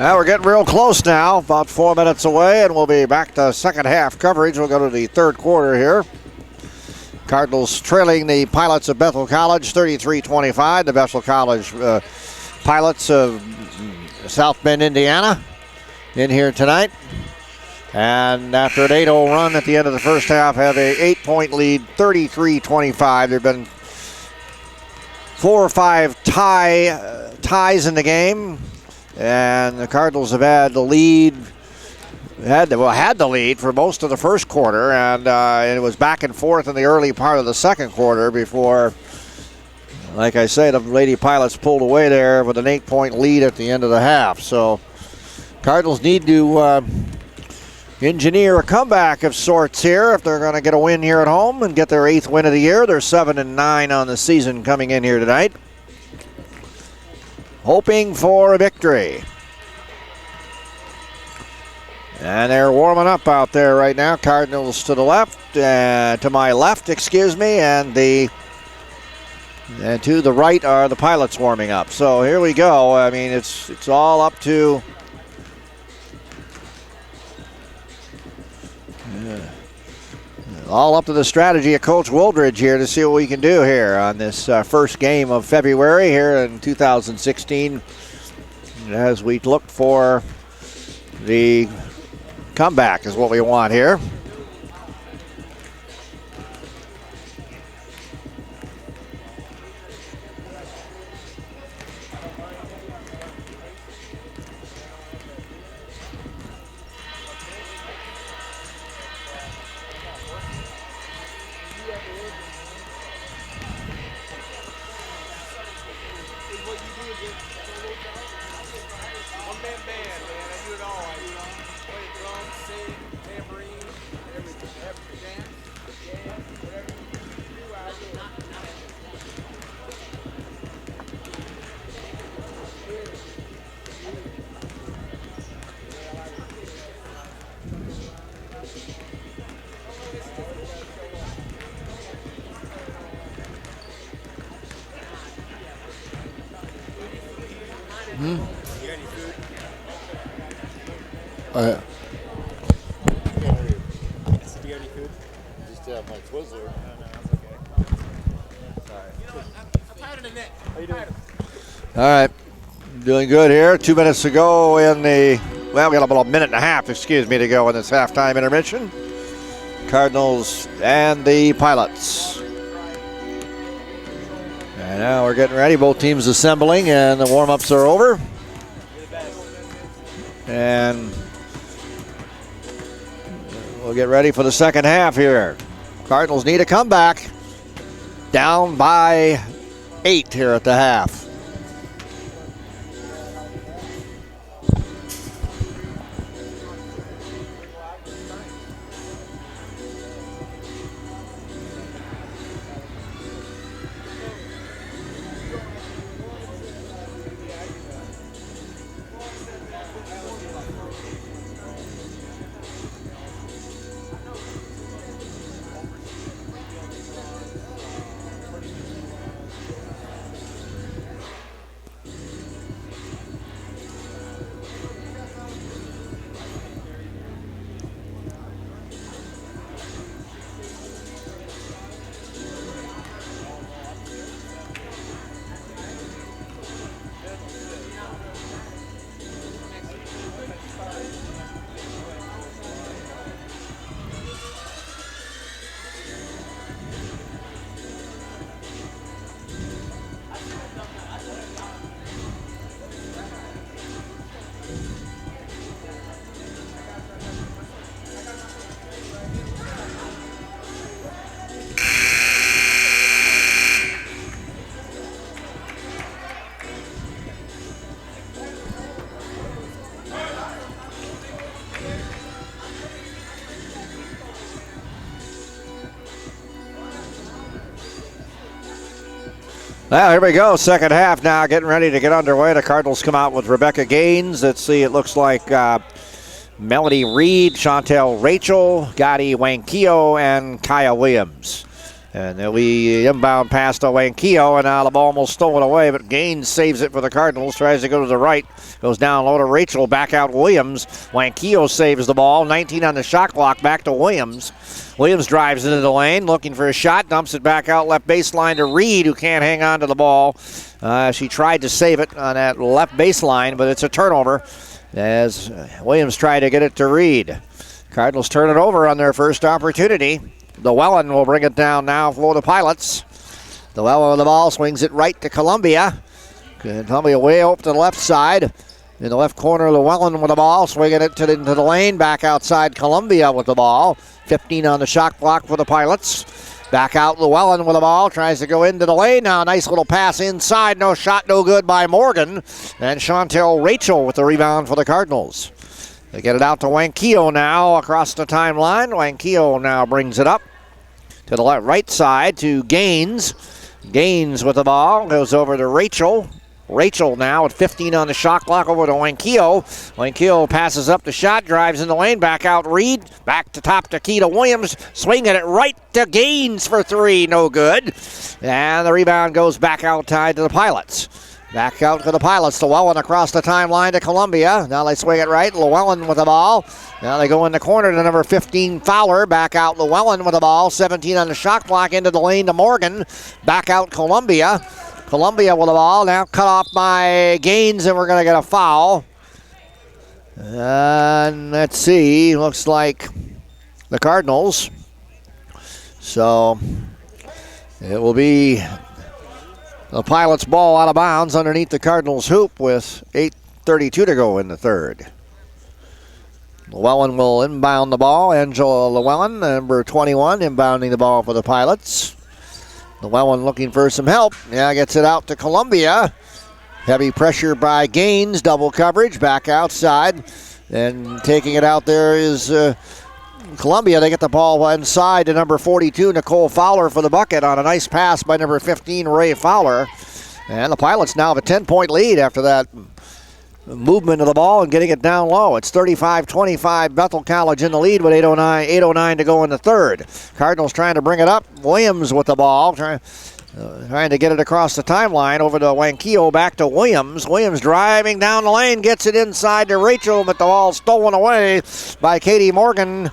Well, we're getting real close now, about 4 minutes away, and we'll be back to second half coverage. We'll go to the third quarter here. Cardinals trailing the Pilots of Bethel College 33-25. The Bethel College Pilots of South Bend, Indiana, in here tonight. And after an 8-0 run at the end of the first half, have a 8-point lead, 33-25. There have been 4 or 5 ties in the game, and the Cardinals have had the lead. Had the lead for most of the first quarter, and it was back and forth in the early part of the second quarter before, like I say, the Lady Pilots pulled away there with an 8-point lead at the end of the half. So Cardinals need to engineer a comeback of sorts here if they're going to get a win here at home and get their 8th win of the year. They're 7-9 on the season coming in here tonight, hoping for a victory. And they're warming up out there right now. Cardinals to the left, to my left, excuse me, and to the right are the Pilots warming up. So here we go. I mean, it's all up to the strategy of Coach Wooldridge here to see what we can do here on this first game of February here in 2016, as we look for the comeback is what we want here. All right, doing good here. 2 minutes to go in the, well, we got about a minute and a half, excuse me, to go in this halftime intermission. Cardinals and the Pilots. And now we're getting ready. Both teams assembling, and the warm-ups are over. And we'll get ready for the second half here. Cardinals need a comeback. Down by 8 here at the half. Well, here we go. Second half now, getting ready to get underway. The Cardinals come out with Rebecca Gaines. Let's see, it looks like Melody Reed, Chantel Rachel, Gotti Wankio, and Kaya Williams. And then we inbound pass to Wankio, and now the ball almost stolen away, but Gaines saves it for the Cardinals, tries to go to the right, goes down low to Rachel, back out Williams. Wankio saves the ball, 19 on the shot clock, back to Williams. Williams drives into the lane, looking for a shot, dumps it back out left baseline to Reed, who can't hang on to the ball. She tried to save it on that left baseline, but it's a turnover as Williams tried to get it to Reed. Cardinals turn it over on their first opportunity. Llewellyn will bring it down now for the Pilots. Llewellyn with the ball, swings it right to Columbia. Columbia way up to the left side. In the left corner, Llewellyn with the ball, swinging it into the lane. Back outside, Columbia with the ball. 15 on the shot clock for the Pilots. Back out, Llewellyn with the ball, tries to go into the lane now. Nice little pass inside, no shot, no good by Morgan. And Chantel Rachel with the rebound for the Cardinals. They get it out to Wankio now across the timeline. Wankio now brings it up to the right side to Gaines. Gaines with the ball, goes over to Rachel. Rachel now at 15 on the shot clock over to Wankio. Wankio passes up the shot, drives in the lane, back out Reed. Back to top to Keita Williams, swinging it right to Gaines for three, no good. And the rebound goes back outside to the Pilots. Back out to the Pilots. Llewellyn across the timeline to Columbia. Now they swing it right. Llewellyn with the ball. Now they go in the corner to number 15, Fowler. Back out Llewellyn with the ball. 17 on the shot clock into the lane to Morgan. Back out Columbia. Columbia with the ball. Now cut off by Gaines, and we're going to get a foul. And let's see. Looks like the Cardinals. So it will be the Pilots' ball out of bounds underneath the Cardinals' hoop with 8:32 to go in the third. Llewellyn will inbound the ball. Angela Llewellyn, number 21, inbounding the ball for the Pilots. Llewellyn looking for some help. Yeah, gets it out to Columbia. Heavy pressure by Gaines, double coverage, back outside. And taking it out there is Columbia. They get the ball inside to number 42, Nicole Fowler, for the bucket on a nice pass by number 15, Ray Fowler. And the Pilots now have a 10-point lead after that movement of the ball and getting it down low. It's 35-25, Bethel College in the lead with 8:09 to go in the third. Cardinals trying to bring it up. Williams with the ball, trying to get it across the timeline over to Wankio, back to Williams. Williams driving down the lane, gets it inside to Rachel, but the ball stolen away by Katie Morgan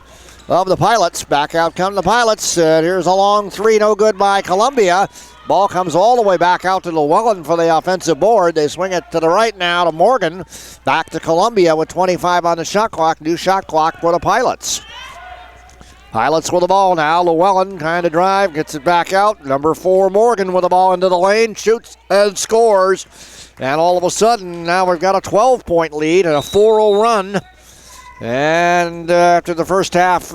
of the Pilots. Back out come the Pilots. Here's a long three, no good by Columbia. Ball comes all the way back out to Llewellyn for the offensive board. They swing it to the right now to Morgan. Back to Columbia with 25 on the shot clock. New shot clock for the Pilots. Pilots with the ball now. Llewellyn kind of drive, gets it back out. Number 4, Morgan with the ball into the lane, shoots and scores. And all of a sudden, now we've got a 12-point lead and a 4-0 run. And after the first half,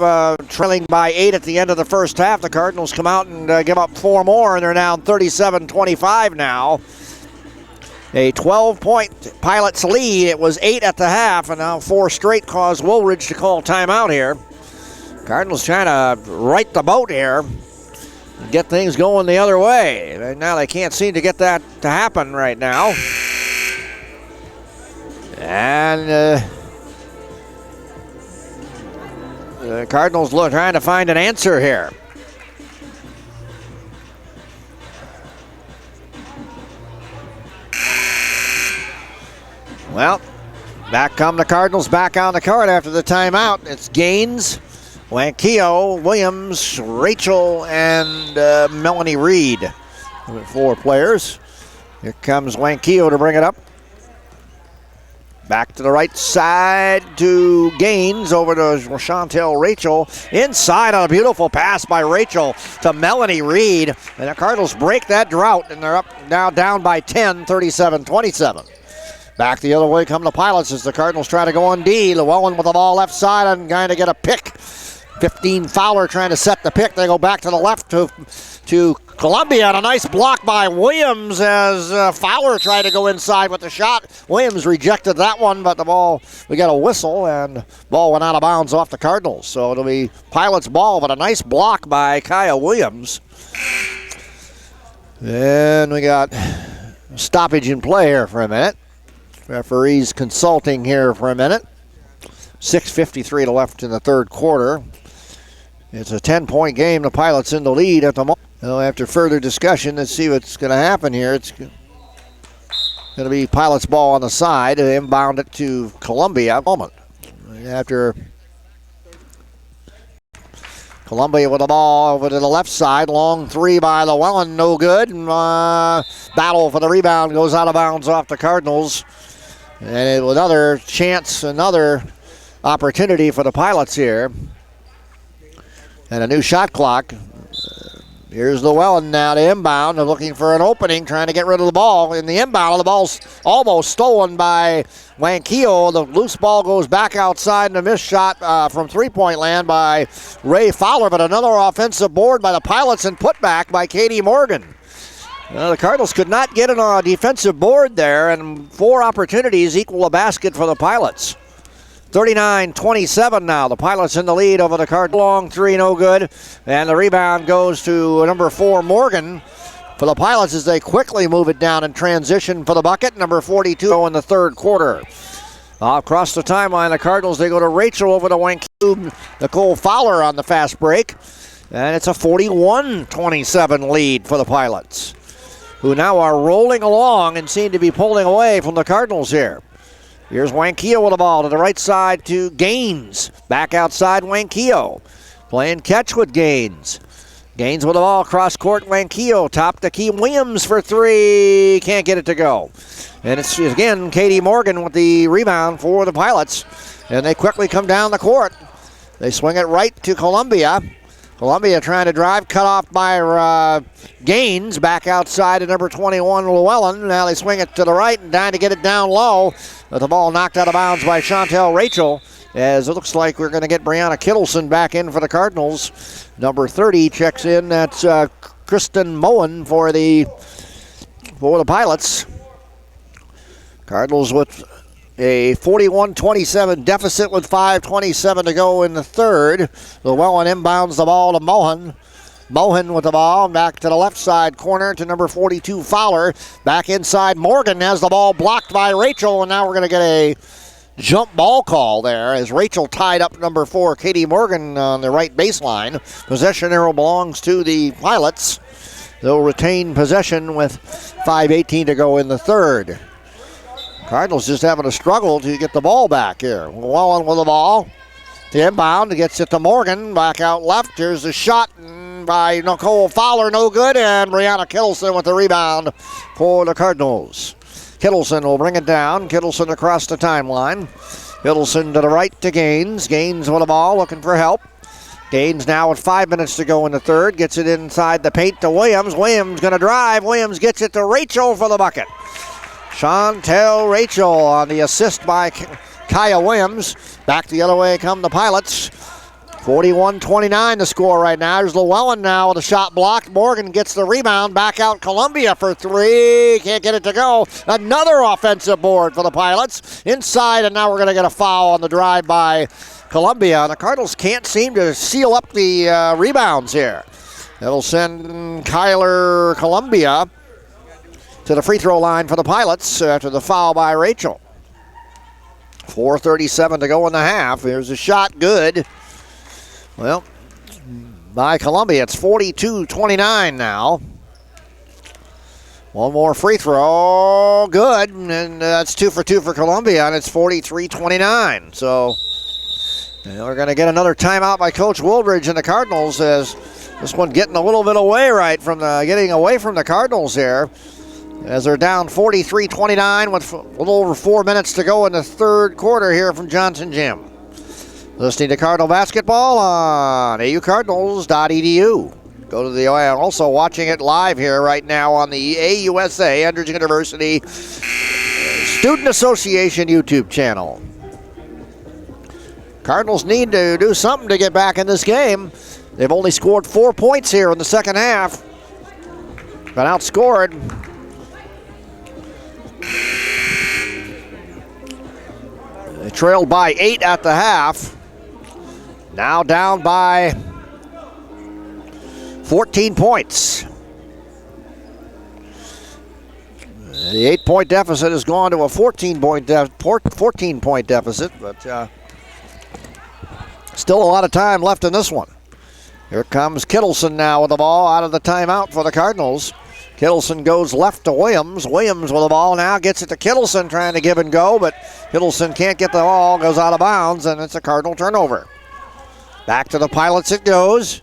trailing by 8 at the end of the first half, the Cardinals come out and give up 4 more, and they're now 37-25 now. A 12-point Pilots lead. It was 8 at the half, and now 4 straight caused Woolridge to call timeout here. Cardinals trying to right the boat here and get things going the other way. Right now they can't seem to get that to happen right now. And the Cardinals trying to find an answer here. Well, back come the Cardinals, back on the court after the timeout. It's Gaines, Wankio, Williams, Rachel, and Melanie Reed. 4 players. Here comes Wankio to bring it up. Back to the right side to Gaines, over to Chantel Rachel. Inside on a beautiful pass by Rachel to Melanie Reed. And the Cardinals break that drought, and they're up now down by 10, 37-27. Back the other way come the Pilots as the Cardinals try to go on D. Llewellyn with the ball left side and trying to get a pick. 15 Fowler trying to set the pick. They go back to the left to Columbia, and a nice block by Williams as Fowler tried to go inside with the shot. Williams rejected that one, but the ball, we got a whistle, and ball went out of bounds off the Cardinals. So it'll be Pilots ball, but a nice block by Kaya Williams. And we got stoppage in play here for a minute. Referees consulting here for a minute. 6:53 to left in the third quarter. It's a 10-point game. The Pilots in the lead at the moment. So after further discussion, let's see what's going to happen here. It's going to be Pilot's ball on the side. Inbound it to Columbia. Moment. After Columbia with the ball over to the left side. Long three by Llewellyn. No good. Battle for the rebound. Goes out of bounds off the Cardinals. And another chance, another opportunity for the Pilots here. And a new shot clock. Here's Llewellyn now to inbound. They're looking for an opening, trying to get rid of the ball. In the inbound, the ball's almost stolen by Wanquillo. The loose ball goes back outside and a missed shot from three-point land by Ray Fowler, but another offensive board by the Pilots and put back by Katie Morgan. The Cardinals could not get a defensive board there, and 4 opportunities equal a basket for the Pilots. 39-27 now. The Pilots in the lead over the Cardinals. Long three, no good. And the rebound goes to number 4, Morgan. For the Pilots as they quickly move it down and transition for the bucket. Number 42 in the third quarter. Across the timeline, the Cardinals, they go to Rachel over to Wanquillo. Nicole Fowler on the fast break. And it's a 41-27 lead for the Pilots, who now are rolling along and seem to be pulling away from the Cardinals here. Here's Wanquillo with the ball to the right side to Gaines. Back outside Wanquillo. Playing catch with Gaines. Gaines with the ball across court. Wanquillo top to Key Williams for 3. Can't get it to go. And it's again Katie Morgan with the rebound for the Pilots. And they quickly come down the court. They swing it right to Columbia. Columbia trying to drive, cut off by Gaines. Back outside to number 21, Llewellyn. Now they swing it to the right and trying to get it down low. But the ball knocked out of bounds by Chantel Rachel. As it looks like we're going to get Brianna Kittleson back in for the Cardinals. Number 30 checks in. That's Kristen Moen for the Pilots. Cardinals with a 41-27 deficit with 5:27 to go in the third. Llewellyn inbounds the ball to Mohan. Mohan with the ball back to the left side corner to number 42 Fowler. Back inside Morgan has the ball blocked by Rachel, and now we're going to get a jump ball call there as Rachel tied up number 4 Katie Morgan on the right baseline. Possession arrow belongs to the Pilots. They'll retain possession with 5:18 to go in the third. Cardinals just having a struggle to get the ball back here. Llewellyn with the ball. The inbound gets it to Morgan. Back out left. Here's the shot by Nicole Fowler. No good. And Brianna Kittleson with the rebound for the Cardinals. Kittleson will bring it down. Kittleson across the timeline. Kittleson to the right to Gaines. Gaines with the ball looking for help. Gaines now with 5 minutes to go in the third. Gets it inside the paint to Williams. Williams going to drive. Williams gets it to Rachel for the bucket. Chantel Rachel on the assist by Kaya Williams. Back the other way come the Pilots. 41-29 the score right now. There's Llewellyn now with a shot blocked. Morgan gets the rebound. Back out Columbia for 3. Can't get it to go. Another offensive board for the Pilots. Inside, and now we're going to get a foul on the drive by Columbia. The Cardinals can't seem to seal up the rebounds here. That'll send Kyler Columbia to the free throw line for the Pilots after the foul by Rachel. 4:37 to go in the half. Here's a shot, good. Well, by Columbia, it's 42-29 now. One more free throw, good, and that's 2 for 2 for Columbia, and it's 43-29. So we're going to get another timeout by Coach Wildridge and the Cardinals as this one getting a little bit away getting away from the Cardinals here. As they're down 43-29 with a little over 4 minutes to go in the third quarter here from Johnson Gym. Listening to Cardinal basketball on aucardinals.edu. Go to the also watching it live here right now on the AUSA, Andrews University Student Association YouTube channel. Cardinals need to do something to get back in this game. They've only scored 4 points here in the second half. Been outscored. They trailed by 8 at the half. Now down by 14 points. The 8-point deficit has gone to a 14-point deficit, but still a lot of time left in this one. Here comes Kittleson now with the ball out of the timeout for the Cardinals. Kittleson goes left to Williams. Williams with the ball now, gets it to Kittleson, trying to give and go, but Kittleson can't get the ball, goes out of bounds, and it's a Cardinal turnover. Back to the Pilots it goes.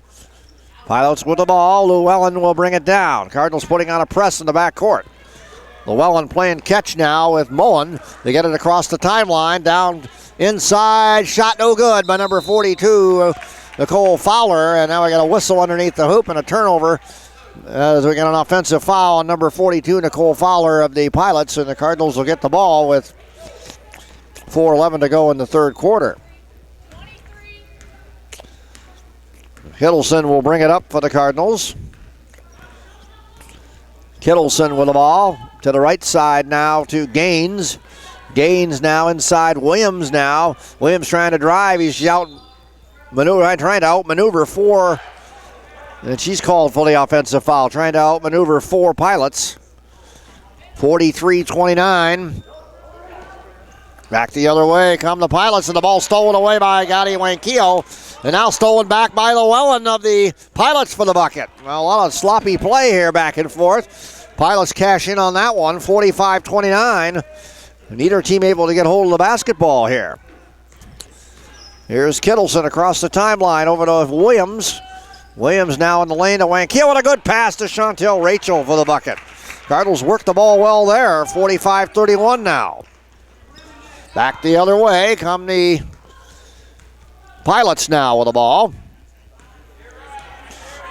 Pilots with the ball. Llewellyn will bring it down. Cardinals putting on a press in the back court. Llewellyn playing catch now with Mullen. They get it across the timeline, down inside. Shot no good by number 42, Nicole Fowler, and now we got a whistle underneath the hoop and a turnover as we get an offensive foul on number 42, Nicole Fowler of the Pilots, and the Cardinals will get the ball with 4:11 to go in the third quarter. Kittleson will bring it up for the Cardinals. Kittleson with the ball to the right side now to Gaines. Gaines now inside Williams now. Williams trying to drive. He's trying to outmaneuver four. And she's called for the offensive foul. Trying to outmaneuver four Pilots. 43-29. Back the other way come the Pilots, and the ball stolen away by Gotti Wanquillo. And now stolen back by Llewellyn of the Pilots for the bucket. Well, a lot of sloppy play here back and forth. Pilots cash in on that one, 45-29. Neither team able to get hold of the basketball here. Here's Kittleson across the timeline over to Williams. Williams now in the lane to Wanquillo. What a good pass to Chantel Rachel for the bucket. Cardinals work the ball well there, 45-31 now. Back the other way come the Pilots now with the ball.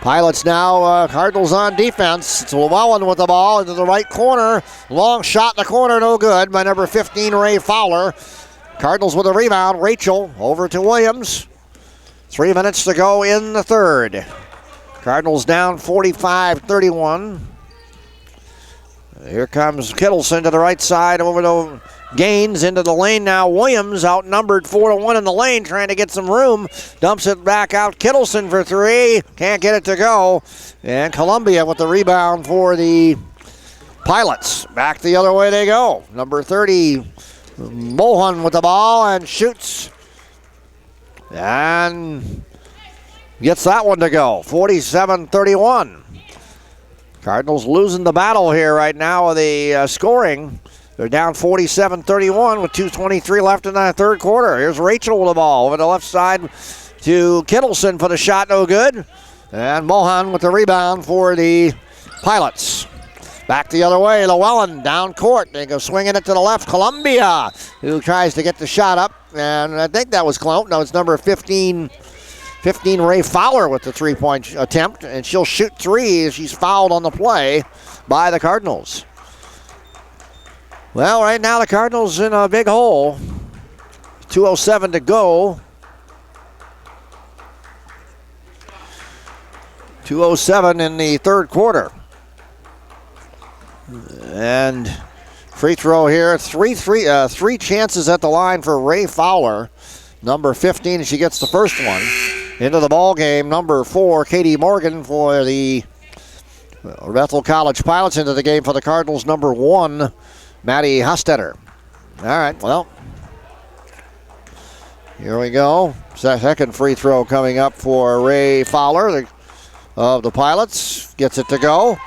Pilots now, Cardinals on defense. It's Llewellyn with the ball into the right corner. Long shot in the corner, no good by number 15, Ray Fowler. Cardinals with a rebound. Rachel over to Williams. 3 minutes to go in the third. Cardinals down 45-31. Here comes Kittleson to the right side over to Gaines into the lane now. Williams outnumbered 4-1 in the lane, trying to get some room. Dumps it back out. Kittleson for three. Can't get it to go. And Columbia with the rebound for the Pilots. Back the other way they go. Number 30, Mohan with the ball and shoots. And gets that one to go. 47-31. Cardinals losing the battle here right now with the scoring. They're down 47-31 with 2:23 left in the third quarter. Here's Rachel with the ball over the left side to Kittleson for the shot, no good. And Mohan with the rebound for the Pilots. Back the other way, Llewellyn down court. They go swinging it to the left. Columbia, who tries to get the shot up. And I think that was Clone. No, it's number 15 Ray Fowler with the three-point attempt. And she'll shoot three as she's fouled on the play by the Cardinals. Well, right now the Cardinals in a big hole. 2:07 to go. 2:07 in the third quarter. And free throw here. Three chances at the line for Ray Fowler. Number 15, she gets the first one. Into the ball game, number 4, Katie Morgan for the Bethel College Pilots. Into the game for the Cardinals, number 1, Maddie Hostetter. All right, well, here we go. Second free throw coming up for Ray Fowler of the Pilots. Gets it to go.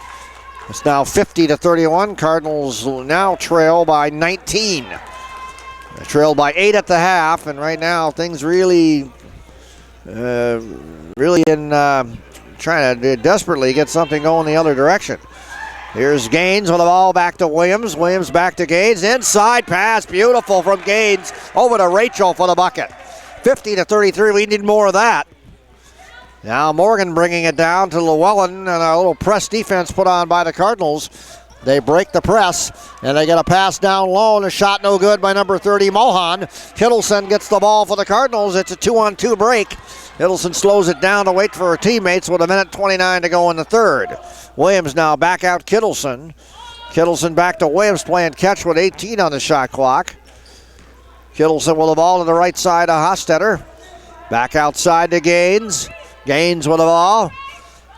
It's now 50-31. Cardinals now trail by 19. They trailed by 8 at the half, and right now things really in trying to desperately get something going the other direction. Here's Gaines with the ball back to Williams. Williams back to Gaines. Inside pass, beautiful from Gaines over to Rachel for the bucket. 50-33, we need more of that. Now Morgan bringing it down to Llewellyn, and a little press defense put on by the Cardinals. They break the press, and they get a pass down low, and a shot no good by number 30, Mohan. Kittleson gets the ball for the Cardinals. It's a 2-on-2 break. Kittleson slows it down to wait for her teammates with 1:29 to go in the third. Williams now back out Kittleson. Kittleson back to Williams playing catch with 18 on the shot clock. Kittleson with the ball to the right side of Hostetter. Back outside to Gaines. Gaines with the ball.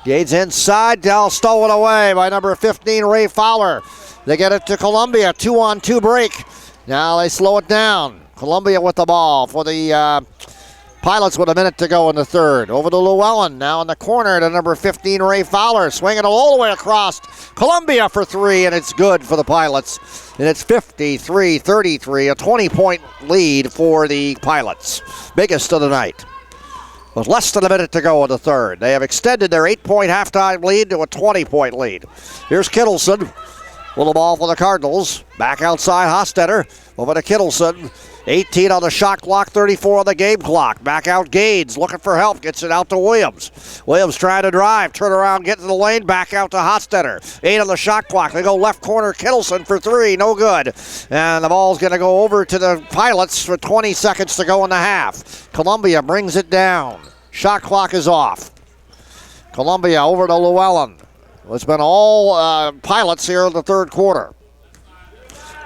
Gaines inside, stolen away by number 15, Ray Fowler. They get it to Columbia, 2-on-2 break. Now they slow it down. Columbia with the ball for the Pilots with a minute to go in the third. Over to Llewellyn, now in the corner to number 15, Ray Fowler, swinging it all the way across. Columbia for three, and it's good for the Pilots. And it's 53-33, a 20-point lead for the Pilots. Biggest of the night. With less than a minute to go in the third. They have extended their 8-point halftime lead to a 20-point lead. Here's Kittleson with the ball for the Cardinals. Back outside Hostetter. Over to Kittleson. 18 on the shot clock, 34 on the game clock. Back out Gades, looking for help, gets it out to Williams. Williams trying to drive, turn around, get to the lane, back out to Hostetter. 8 on the shot clock, they go left corner, Kittleson for three, no good. And the ball's going to go over to the Pilots for 20 seconds to go in the half. Columbia brings it down. Shot clock is off. Columbia over to Llewellyn. It's been all Pilots here in the third quarter.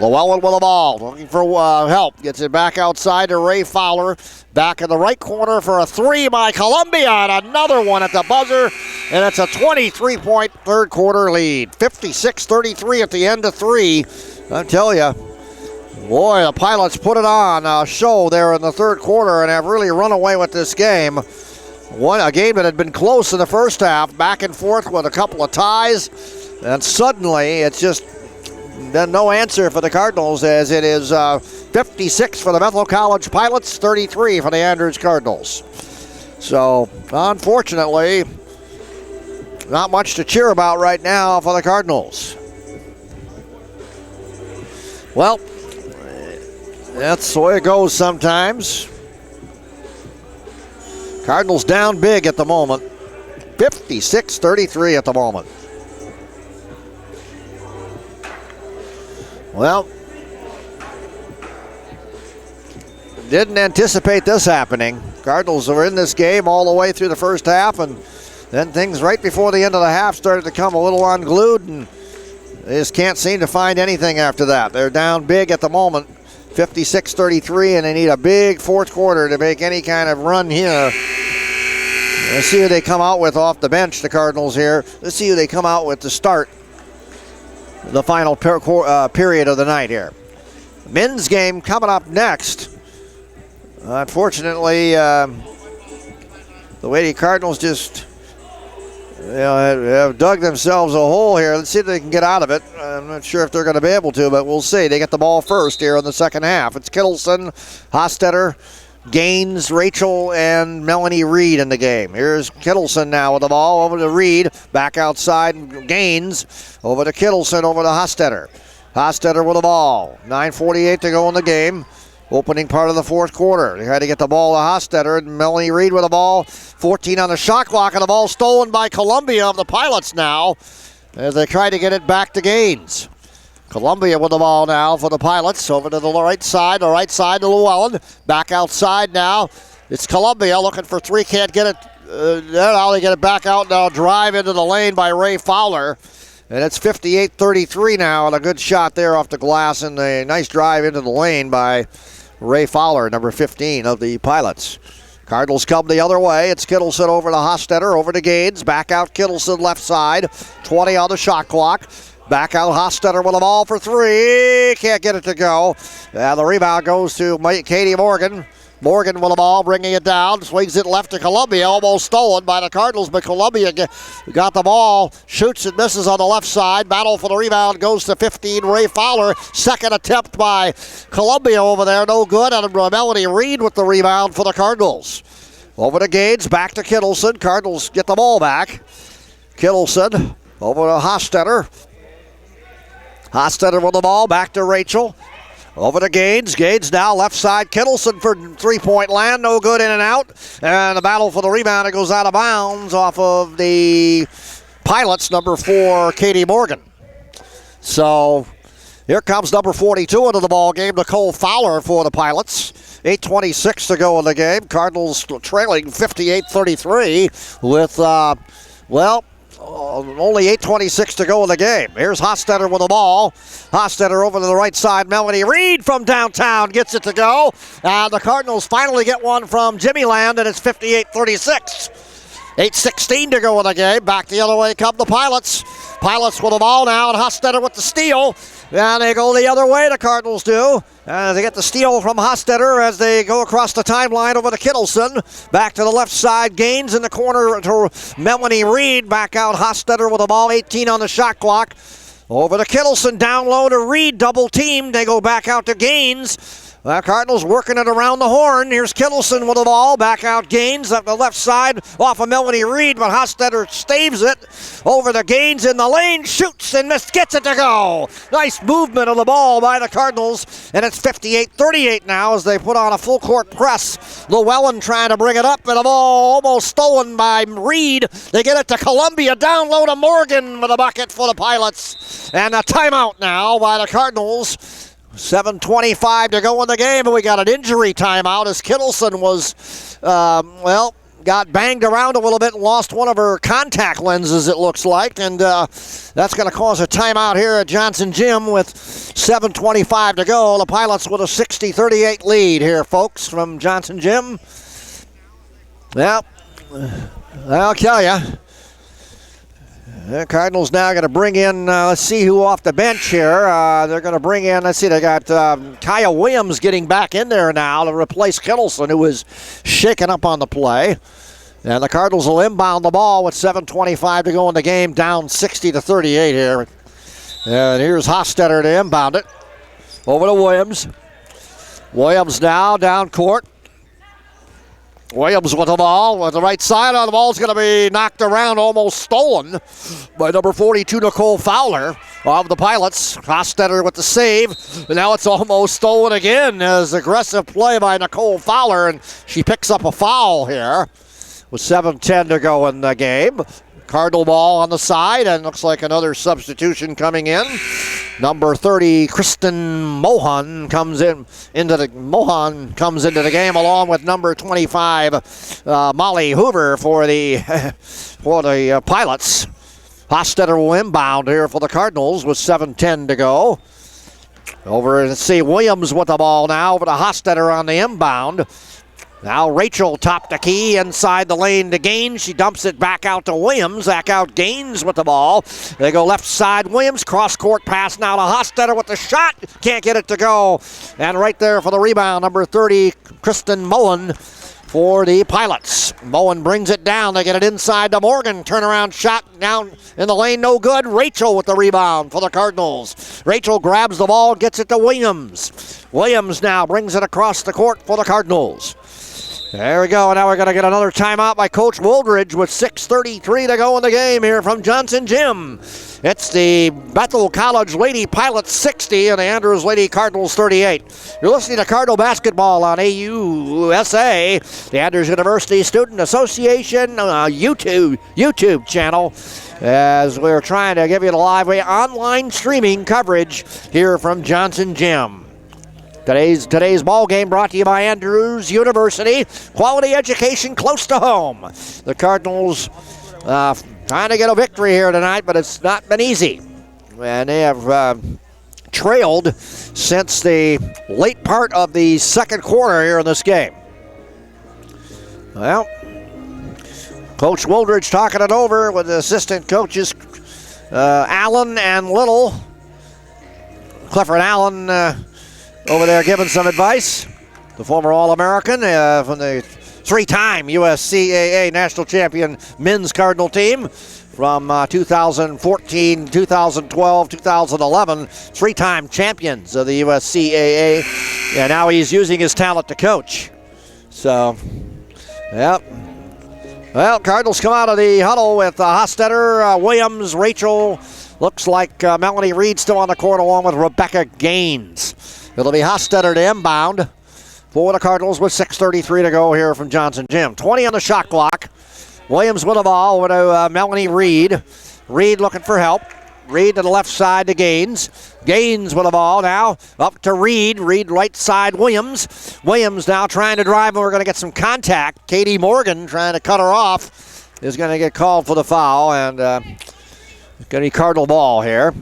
Llewellyn with the ball, looking for help. Gets it back outside to Ray Fowler. Back in the right corner for a three by Columbia, and another one at the buzzer. And it's a 23-point third quarter lead. 56-33 at the end of three. I tell you, boy, the Pilots put it on a show there in the third quarter and have really run away with this game. A game that had been close in the first half, back and forth with a couple of ties. And suddenly, it's just then no answer for the Cardinals, as it is 56 for the Bethel College Pilots, 33 for the Andrews Cardinals. So, unfortunately, not much to cheer about right now for the Cardinals. Well, that's the way it goes sometimes. Cardinals down big at the moment. 56-33 at the moment. Well, didn't anticipate this happening. Cardinals were in this game all the way through the first half, and then things right before the end of the half started to come a little unglued, and they just can't seem to find anything after that. They're down big at the moment, 56-33, and they need a big fourth quarter to make any kind of run here. Let's see who they come out with off the bench, the Cardinals here. Let's see who they come out with to start the final period of the night here. Men's game coming up next. Unfortunately, the Lady Cardinals just have dug themselves a hole here. Let's see if they can get out of it. I'm not sure if they're going to be able to, but we'll see. They get the ball first here in the second half. It's Kittleson, Hostetter, Gaines, Rachel, and Melanie Reed in the game. Here's Kittleson now with the ball over to Reed. Back outside, Gaines. Over to Kittleson, over to Hostetter. Hostetter with the ball. 9:48 to go in the game. Opening part of the fourth quarter. They had to get the ball to Hostetter, and Melanie Reed with the ball. 14 on the shot clock, and the ball stolen by Columbia of the Pilots now as they try to get it back to Gaines. Columbia with the ball now for the Pilots. Over to the right side to Llewellyn. Back outside now. It's Columbia looking for three. Can't get it. Now they get it back out now. Drive into the lane by Ray Fowler. And it's 58-33 now. And a good shot there off the glass. And a nice drive into the lane by Ray Fowler, number 15 of the Pilots. Cardinals come the other way. It's Kittleson over to Hostetter. Over to Gaines. Back out Kittleson left side. 20 on the shot clock. Back out Hostetter with the ball for three. Can't get it to go. The rebound goes to Katie Morgan. Morgan with the ball, bringing it down. Swings it left to Columbia. Almost stolen by the Cardinals, but Columbia got the ball. Shoots and misses on the left side. Battle for the rebound goes to 15, Ray Fowler. Second attempt by Columbia over there. No good. And Melanie Reed with the rebound for the Cardinals. Over to Gaines. Back to Kittleson. Cardinals get the ball back. Kittleson over to Hostetter. Hostetter with the ball, back to Rachel. Over to Gaines. Gaines now left side. Kittleson for three-point land. No good, in and out. And the battle for the rebound. It goes out of bounds off of the Pilots, number 4, Katie Morgan. So here comes number 42 into the ball game, Nicole Fowler for the Pilots. 8:26 to go in the game. Cardinals trailing 58-33 with, only 8:26 to go in the game. Here's Hostetter with the ball. Hostetter over to the right side. Melanie Reed from downtown gets it to go. And the Cardinals finally get one from Jimmy Land, and it's 58-36. 8:16 to go in the game. Back the other way come the Pilots. Pilots with the ball now, and Hostetter with the steal. Yeah, they go the other way, the Cardinals do. They get the steal from Hostetter as they go across the timeline over to Kittleson. Back to the left side, Gaines in the corner to Melanie Reed. Back out Hostetter with the ball, 18 on the shot clock. Over to Kittleson, down low to Reed, double teamed. They go back out to Gaines. The Cardinals working it around the horn. Here's Kittleson with the ball. Back out Gaines up the left side off of Melanie Reed, but Hostetter staves it. Over to Gaines in the lane, shoots and missed, gets it to go. Nice movement of the ball by the Cardinals, and it's 58-38 now as they put on a full court press. Llewellyn trying to bring it up, and the ball almost stolen by Reed. They get it to Columbia, down low to Morgan with a bucket for the Pilots. And a timeout now by the Cardinals. 7:25 to go in the game, and we got an injury timeout as Kittleson was, got banged around a little bit and lost one of her contact lenses, it looks like, and that's going to cause a timeout here at Johnson Gym with 7:25 to go. The Pilots with a 60-38 lead here, folks, from Johnson Gym. Yep, I'll tell you. The Cardinals now going to bring in, let's see who off the bench here. They're going to bring in, let's see, they got Kaya Williams getting back in there now to replace Kittleson, who was shaken up on the play. And the Cardinals will inbound the ball with 7:25 to go in the game, down 60-38 here. And here's Hostetter to inbound it. Over to Williams. Williams now down court. Williams with the ball, with the right side on the ball is going to be knocked around, almost stolen by number 42, Nicole Fowler of the Pilots. Hostetter with the save, and now it's almost stolen again as aggressive play by Nicole Fowler, and she picks up a foul here with 7:10 to go in the game. Cardinal ball on the side, and looks like another substitution coming in. Number 30, Kristen Mohan comes into the game along with number 25, Molly Hoover for the Pilots. Hostetter will inbound here for the Cardinals with 7:10 to go. Over to see Williams with the ball now, over to Hostetter on the inbound. Now Rachel top the key inside the lane to Gaines. She dumps it back out to Williams. Back out Gaines with the ball. They go left side Williams. Cross court pass now to Hostetter with the shot. Can't get it to go. And right there for the rebound, number 30, Kristen Mullen for the Pilots. Mullen brings it down. They get it inside to Morgan. Turnaround shot down in the lane. No good. Rachel with the rebound for the Cardinals. Rachel grabs the ball, gets it to Williams. Williams now brings it across the court for the Cardinals. There we go. Now we're going to get another timeout by Coach Woldridge with 6:33 to go in the game here from Johnson Gym. It's the Bethel College Lady Pilots 60 and the Andrews Lady Cardinals 38. You're listening to Cardinal Basketball on AUSA, the Andrews University Student Association YouTube channel, as we're trying to give you the live online streaming coverage here from Johnson Gym. Today's ball game brought to you by Andrews University. Quality education close to home. The Cardinals trying to get a victory here tonight, but it's not been easy. And they have trailed since the late part of the second quarter here in this game. Well, Coach Woldridge talking it over with the assistant coaches Allen and Little. Clifford Allen over there giving some advice. The former All-American from the three-time USCAA national champion men's Cardinal team from 2014, 2012, 2011. Three-time champions of the USCAA. And now he's using his talent to coach. So, yep. Well, Cardinals come out of the huddle with Hostetter, Williams, Rachel. Looks like Melanie Reed still on the court along with Rebecca Gaines. It'll be Hostetter to inbound for the Cardinals with 6:33 to go here from Johnson Gym. 20 on the shot clock. Williams with the ball over to Melanie Reed. Reed looking for help. Reed to the left side to Gaines. Gaines with the ball now up to Reed. Reed right side Williams. Williams now trying to drive, and we're going to get some contact. Katie Morgan trying to cut her off is going to get called for the foul, and it's going to be Cardinal ball here.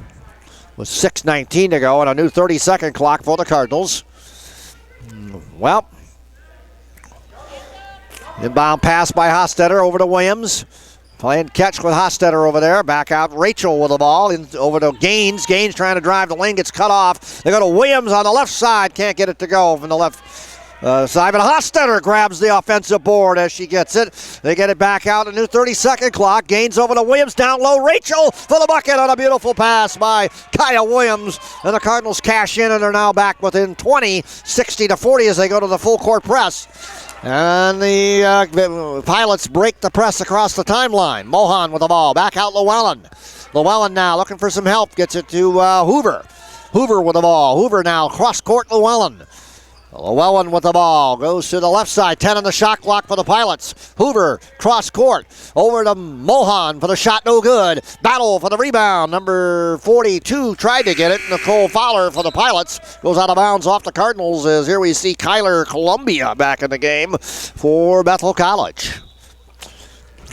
With 6:19 to go and a new 30-second clock for the Cardinals. Well, inbound pass by Hostetter over to Williams. Playing catch with Hostetter over there. Back out Rachel with the ball. Over to Gaines. Gaines trying to drive the lane. Gets cut off. They go to Williams on the left side. Can't get it to go from the left side. But Hostetter grabs the offensive board as she gets it. They get it back out. A new 30-second clock. Gaines over to Williams. Down low. Rachel for the bucket on a beautiful pass by Kaya Williams. And the Cardinals cash in and are now back within 20, 60-40 as they go to the full court press. And the Pilots break the press across the timeline. Mohan with the ball. Back out Llewellyn. Llewellyn now looking for some help. Gets it to Hoover. Hoover with the ball. Hoover now cross court Llewellyn. Llewellyn with the ball. Goes to the left side. 10 on the shot clock for the Pilots. Hoover cross court. Over to Mohan for the shot. No good. Battle for the rebound. Number 42 tried to get it. Nicole Fowler for the Pilots. Goes out of bounds off the Cardinals as here we see Kyler Columbia back in the game for Bethel College.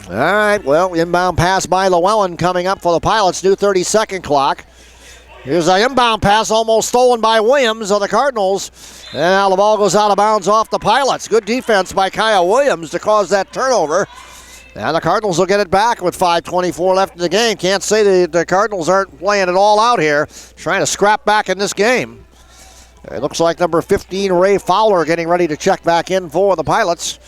All right, well, inbound pass by Llewellyn coming up for the Pilots. New 30-second clock. Here's an inbound pass almost stolen by Williams of the Cardinals. And now the ball goes out of bounds off the Pilots. Good defense by Kaya Williams to cause that turnover. And the Cardinals will get it back with 5:24 left in the game. Can't say the Cardinals aren't playing it all out here. Trying to scrap back in this game. It looks like number 15, Ray Fowler, getting ready to check back in for the Pilots.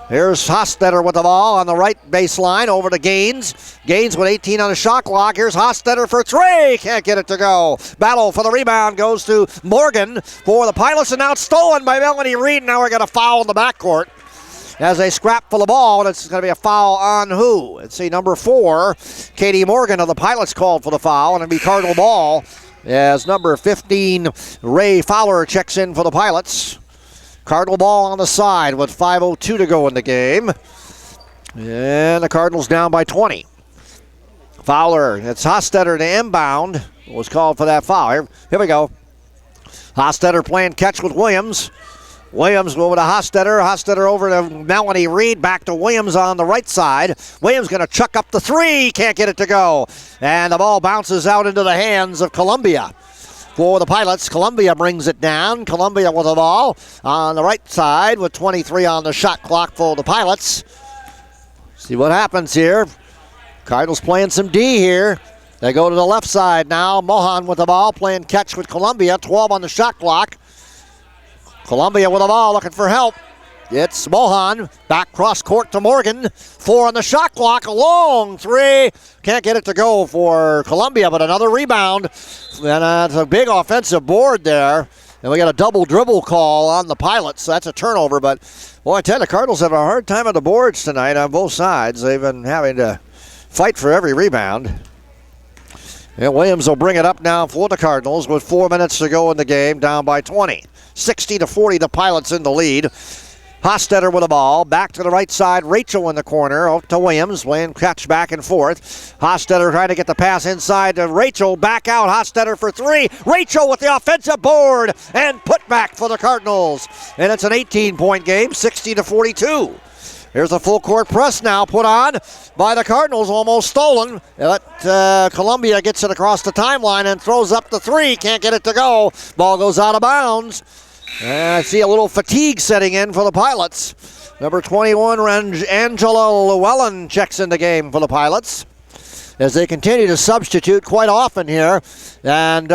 Here's Hostetter with the ball on the right baseline over to Gaines. Gaines with 18 on the shot clock. Here's Hostetter for three. Can't get it to go. Battle for the rebound goes to Morgan for the Pilots, and now it's stolen by Melanie Reed. Now we're going to foul in the backcourt as they scrap for the ball, and it's going to be a foul on who? Let's see, number 4, Katie Morgan of the Pilots called for the foul, and it'll be Cardinal ball as number 15, Ray Fowler, checks in for the Pilots. Cardinal ball on the side with 5:02 to go in the game. And the Cardinals down by 20. Fowler, it's Hostetter to inbound. Was called for that foul. Here we go. Hostetter playing catch with Williams. Williams over to Hostetter. Hostetter over to Melanie Reed. Back to Williams on the right side. Williams going to chuck up the three. Can't get it to go. And the ball bounces out into the hands of Columbia. For the Pilots, Columbia brings it down. Columbia with the ball on the right side with 23 on the shot clock for the Pilots. See what happens here. Cardinals playing some D here. They go to the left side now. Mohan with the ball playing catch with Columbia. 12 on the shot clock. Columbia with the ball looking for help. It's Mohan. Back cross court to Morgan. 4 on the shot clock. A long three. Can't get it to go for Columbia, but another rebound. And it's a big offensive board there. And we got a double dribble call on the Pilots. So that's a turnover. But, boy, I tell you, the Cardinals have a hard time on the boards tonight on both sides. They've been having to fight for every rebound. And Williams will bring it up now for the Cardinals with 4 minutes to go in the game, down by 20. 60-40, the Pilots in the lead. Hostetter with the ball. Back to the right side. Rachel in the corner. Out to Williams. Playing catch back and forth. Hostetter trying to get the pass inside to Rachel. Back out. Hostetter for three. Rachel with the offensive board. And put back for the Cardinals. And it's an 18-point game. 60-42. Here's a full court press now put on by the Cardinals. Almost stolen. But Columbia gets it across the timeline and throws up the three. Can't get it to go. Ball goes out of bounds. And I see a little fatigue setting in for the Pilots. Number 21, Angela Llewellyn checks in the game for the Pilots as they continue to substitute quite often here. And,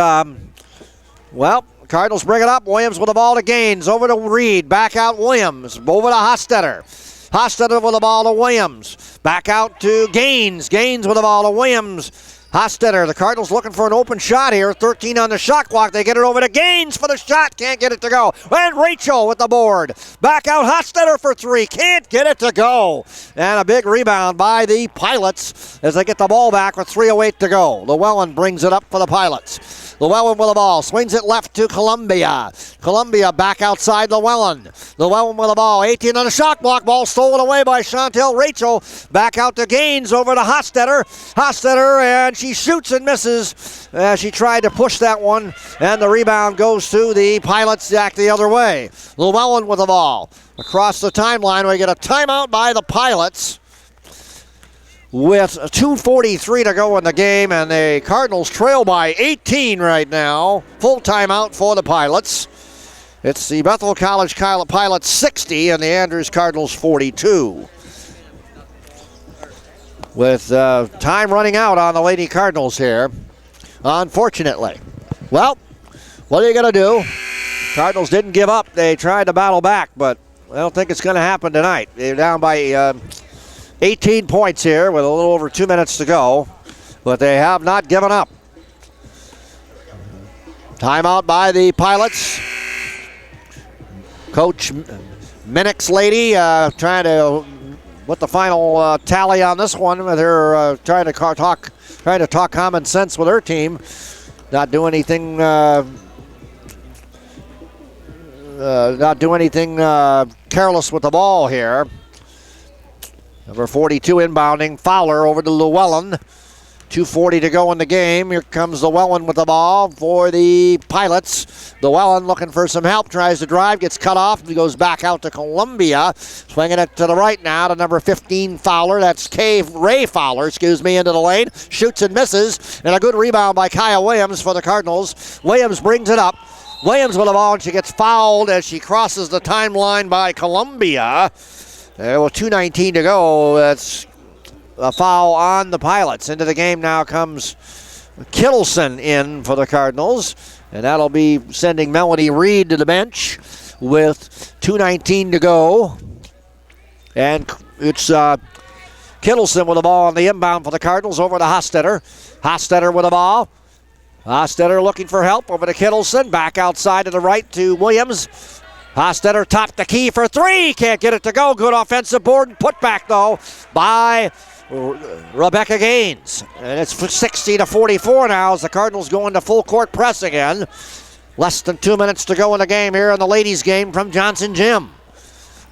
Cardinals bring it up. Williams with the ball to Gaines. Over to Reed. Back out Williams. Over to Hostetter. Hostetter with the ball to Williams. Back out to Gaines. Gaines with the ball to Williams. Hostetter, the Cardinals looking for an open shot here. 13 on the shot clock. They get it over to Gaines for the shot. Can't get it to go. And Rachel with the board. Back out Hostetter for three. Can't get it to go. And a big rebound by the Pilots as they get the ball back with 3:08 to go. Llewellyn brings it up for the Pilots. Llewellyn with the ball. Swings it left to Columbia. Columbia back outside Llewellyn. Llewellyn with the ball. 18 on the shot clock. Ball stolen away by Chantel Rachel. Back out to Gaines. Over to Hostetter. Hostetter, and she shoots and misses. She tried to push that one, and the rebound goes to the Pilots back the other way. Llewellyn with the ball. Across the timeline, we get a timeout by the Pilots with 2:43 to go in the game, and the Cardinals trail by 18 right now. Full timeout for the Pilots. It's the Bethel College Pilots 60 and the Andrews Cardinals 42. with time running out on the Lady Cardinals here, unfortunately. Well, what are you going to do? Cardinals didn't give up. They tried to battle back, but I don't think it's going to happen tonight. They're down by 18 points here with a little over 2 minutes to go, but they have not given up. Timeout by the Pilots. Coach Minnick's lady trying to put the final tally on this one with her trying to talk common sense with her team. Not do anything. Not do anything careless with the ball here. Number 42 inbounding, Fowler over to Llewellyn. 2:40 to go in the game. Here comes Llewellyn with the ball for the Pilots. Llewellyn looking for some help, tries to drive, gets cut off, and goes back out to Columbia. Swinging it to the right now to number 15 Fowler. That's Ray Fowler, into the lane. Shoots and misses, and a good rebound by Kaya Williams for the Cardinals. Williams brings it up. Williams with the ball, and she gets fouled as she crosses the timeline by Columbia. With 2:19 to go, that's a foul on the Pilots. Into the game now comes Kittleson in for the Cardinals, and that'll be sending Melody Reed to the bench with 2:19 to go. And it's Kittleson with the ball on the inbound for the Cardinals over to Hostetter. Hostetter with the ball. Hostetter looking for help over to Kittleson. Back outside to the right to Williams. Hostetter topped the key for three. Can't get it to go. Good offensive board and put back, though, by Rebecca Gaines. And it's 60-44 now as the Cardinals go into full court press again. Less than 2 minutes to go in the game here in the ladies' game from Johnson Gym.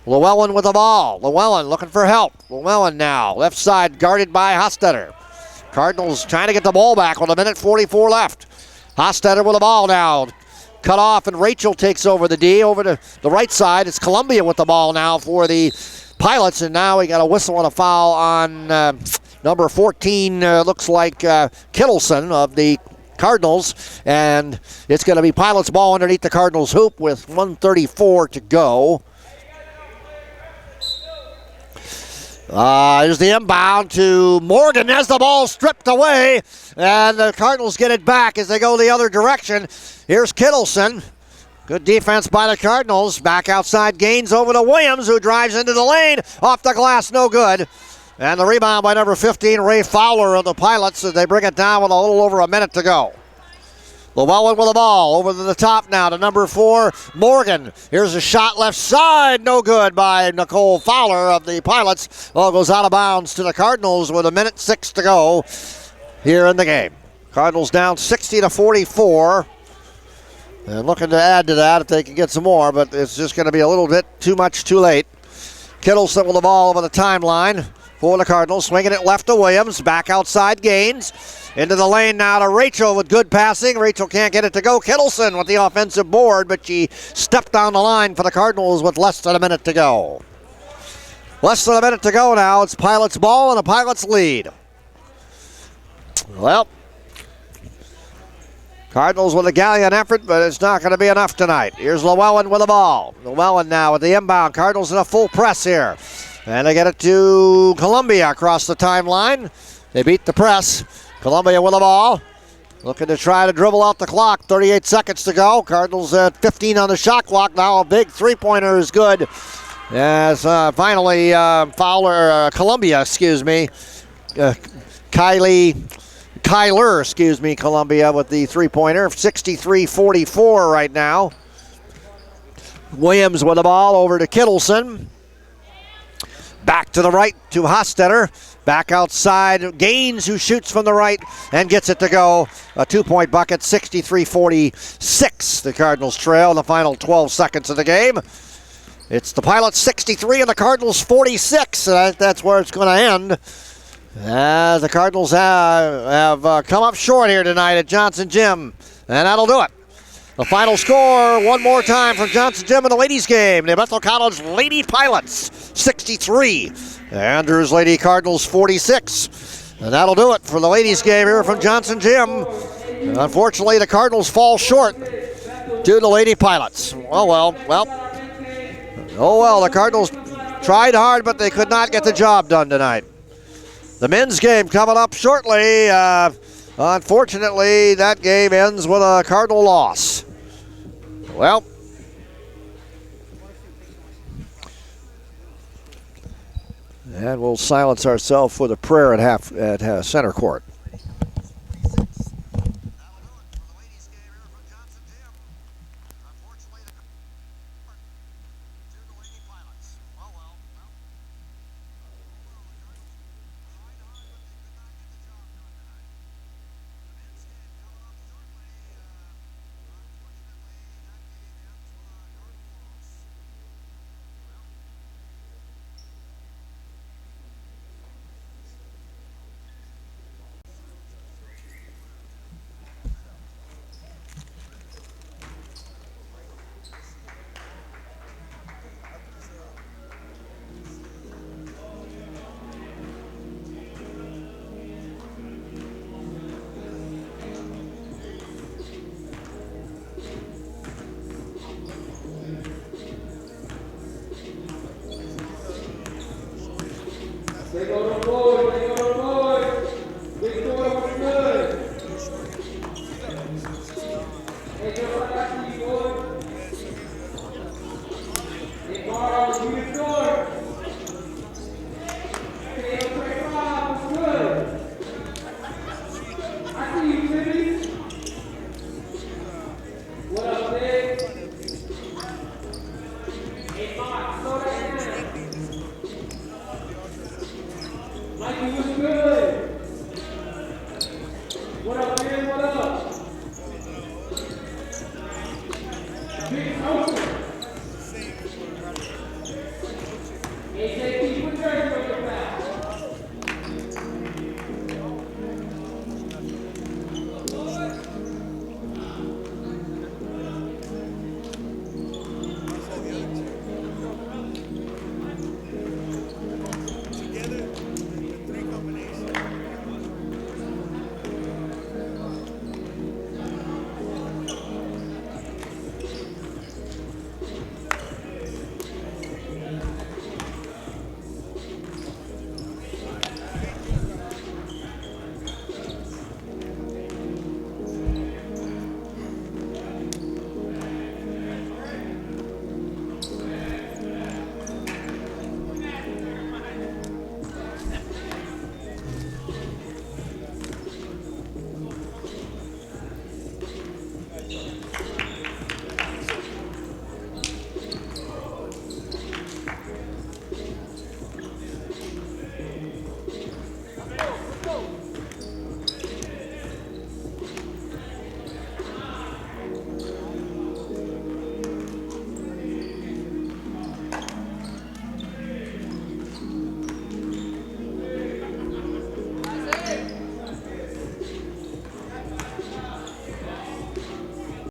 Llewellyn with the ball. Llewellyn looking for help. Llewellyn now. Left side guarded by Hostetter. Cardinals trying to get the ball back with 1:44 left. Hostetter with the ball now. Cut off, and Rachel takes over the D. Over to the right side, it's Columbia with the ball now for the Pilots, and now we got a whistle and a foul on number 14, looks like Kittleson of the Cardinals, and it's going to be Pilots ball underneath the Cardinals hoop with 1:34 to go. Here's the inbound to Morgan as the ball stripped away, and the Cardinals get it back as they go the other direction. Here's Kittleson. Good defense by the Cardinals. Back outside, Gaines over to Williams, who drives into the lane. Off the glass, no good. And the rebound by number 15, Ray Fowler of the Pilots, as they bring it down with a little over a minute to go. Llewellyn with the ball over to the top now to number 4, Morgan. Here's a shot left side, no good by Nicole Fowler of the Pilots. Ball goes out of bounds to the Cardinals with 1:06 to go here in the game. Cardinals down 60-44. And looking to add to that if they can get some more, but it's just going to be a little bit too much too late. Kittleson with the ball over the timeline for the Cardinals, swinging it left to Williams. Back outside, Gaines. Into the lane now to Rachel with good passing. Rachel can't get it to go. Kittleson with the offensive board, but she stepped down the line for the Cardinals with less than a minute to go. Less than a minute to go now. It's Pilots ball and a Pilots lead. Well, Cardinals with a gallant effort, but it's not going to be enough tonight. Here's Llewellyn with the ball. Llewellyn now with the inbound. Cardinals in a full press here. And they get it to Columbia across the timeline. They beat the press. Columbia with the ball. Looking to try to dribble out the clock. 38 seconds to go. Cardinals at 15 on the shot clock. Now a big three-pointer is good. As finally Columbia, Columbia with the three-pointer. 63-44 right now. Williams with the ball over to Kittleson. Back to the right to Hostetter. Back outside, Gaines, who shoots from the right and gets it to go. A two-point bucket, 63-46. The Cardinals trail in the final 12 seconds of the game. It's the Pilots 63 and the Cardinals 46. That's where it's going to end. As the Cardinals have come up short here tonight at Johnson Gym. And that'll do it. The final score, one more time from Johnson Gym in the ladies' game. The Bethel College Lady Pilots, 63. The Andrews Lady Cardinals, 46. And that'll do it for the ladies' game here from Johnson Gym. And unfortunately, the Cardinals fall short to the Lady Pilots. Oh, well. The Cardinals tried hard, but they could not get the job done tonight. The men's game coming up shortly. Unfortunately, that game ends with a Cardinal loss. Well, and we'll silence ourselves with a prayer at center court. Mikey was good.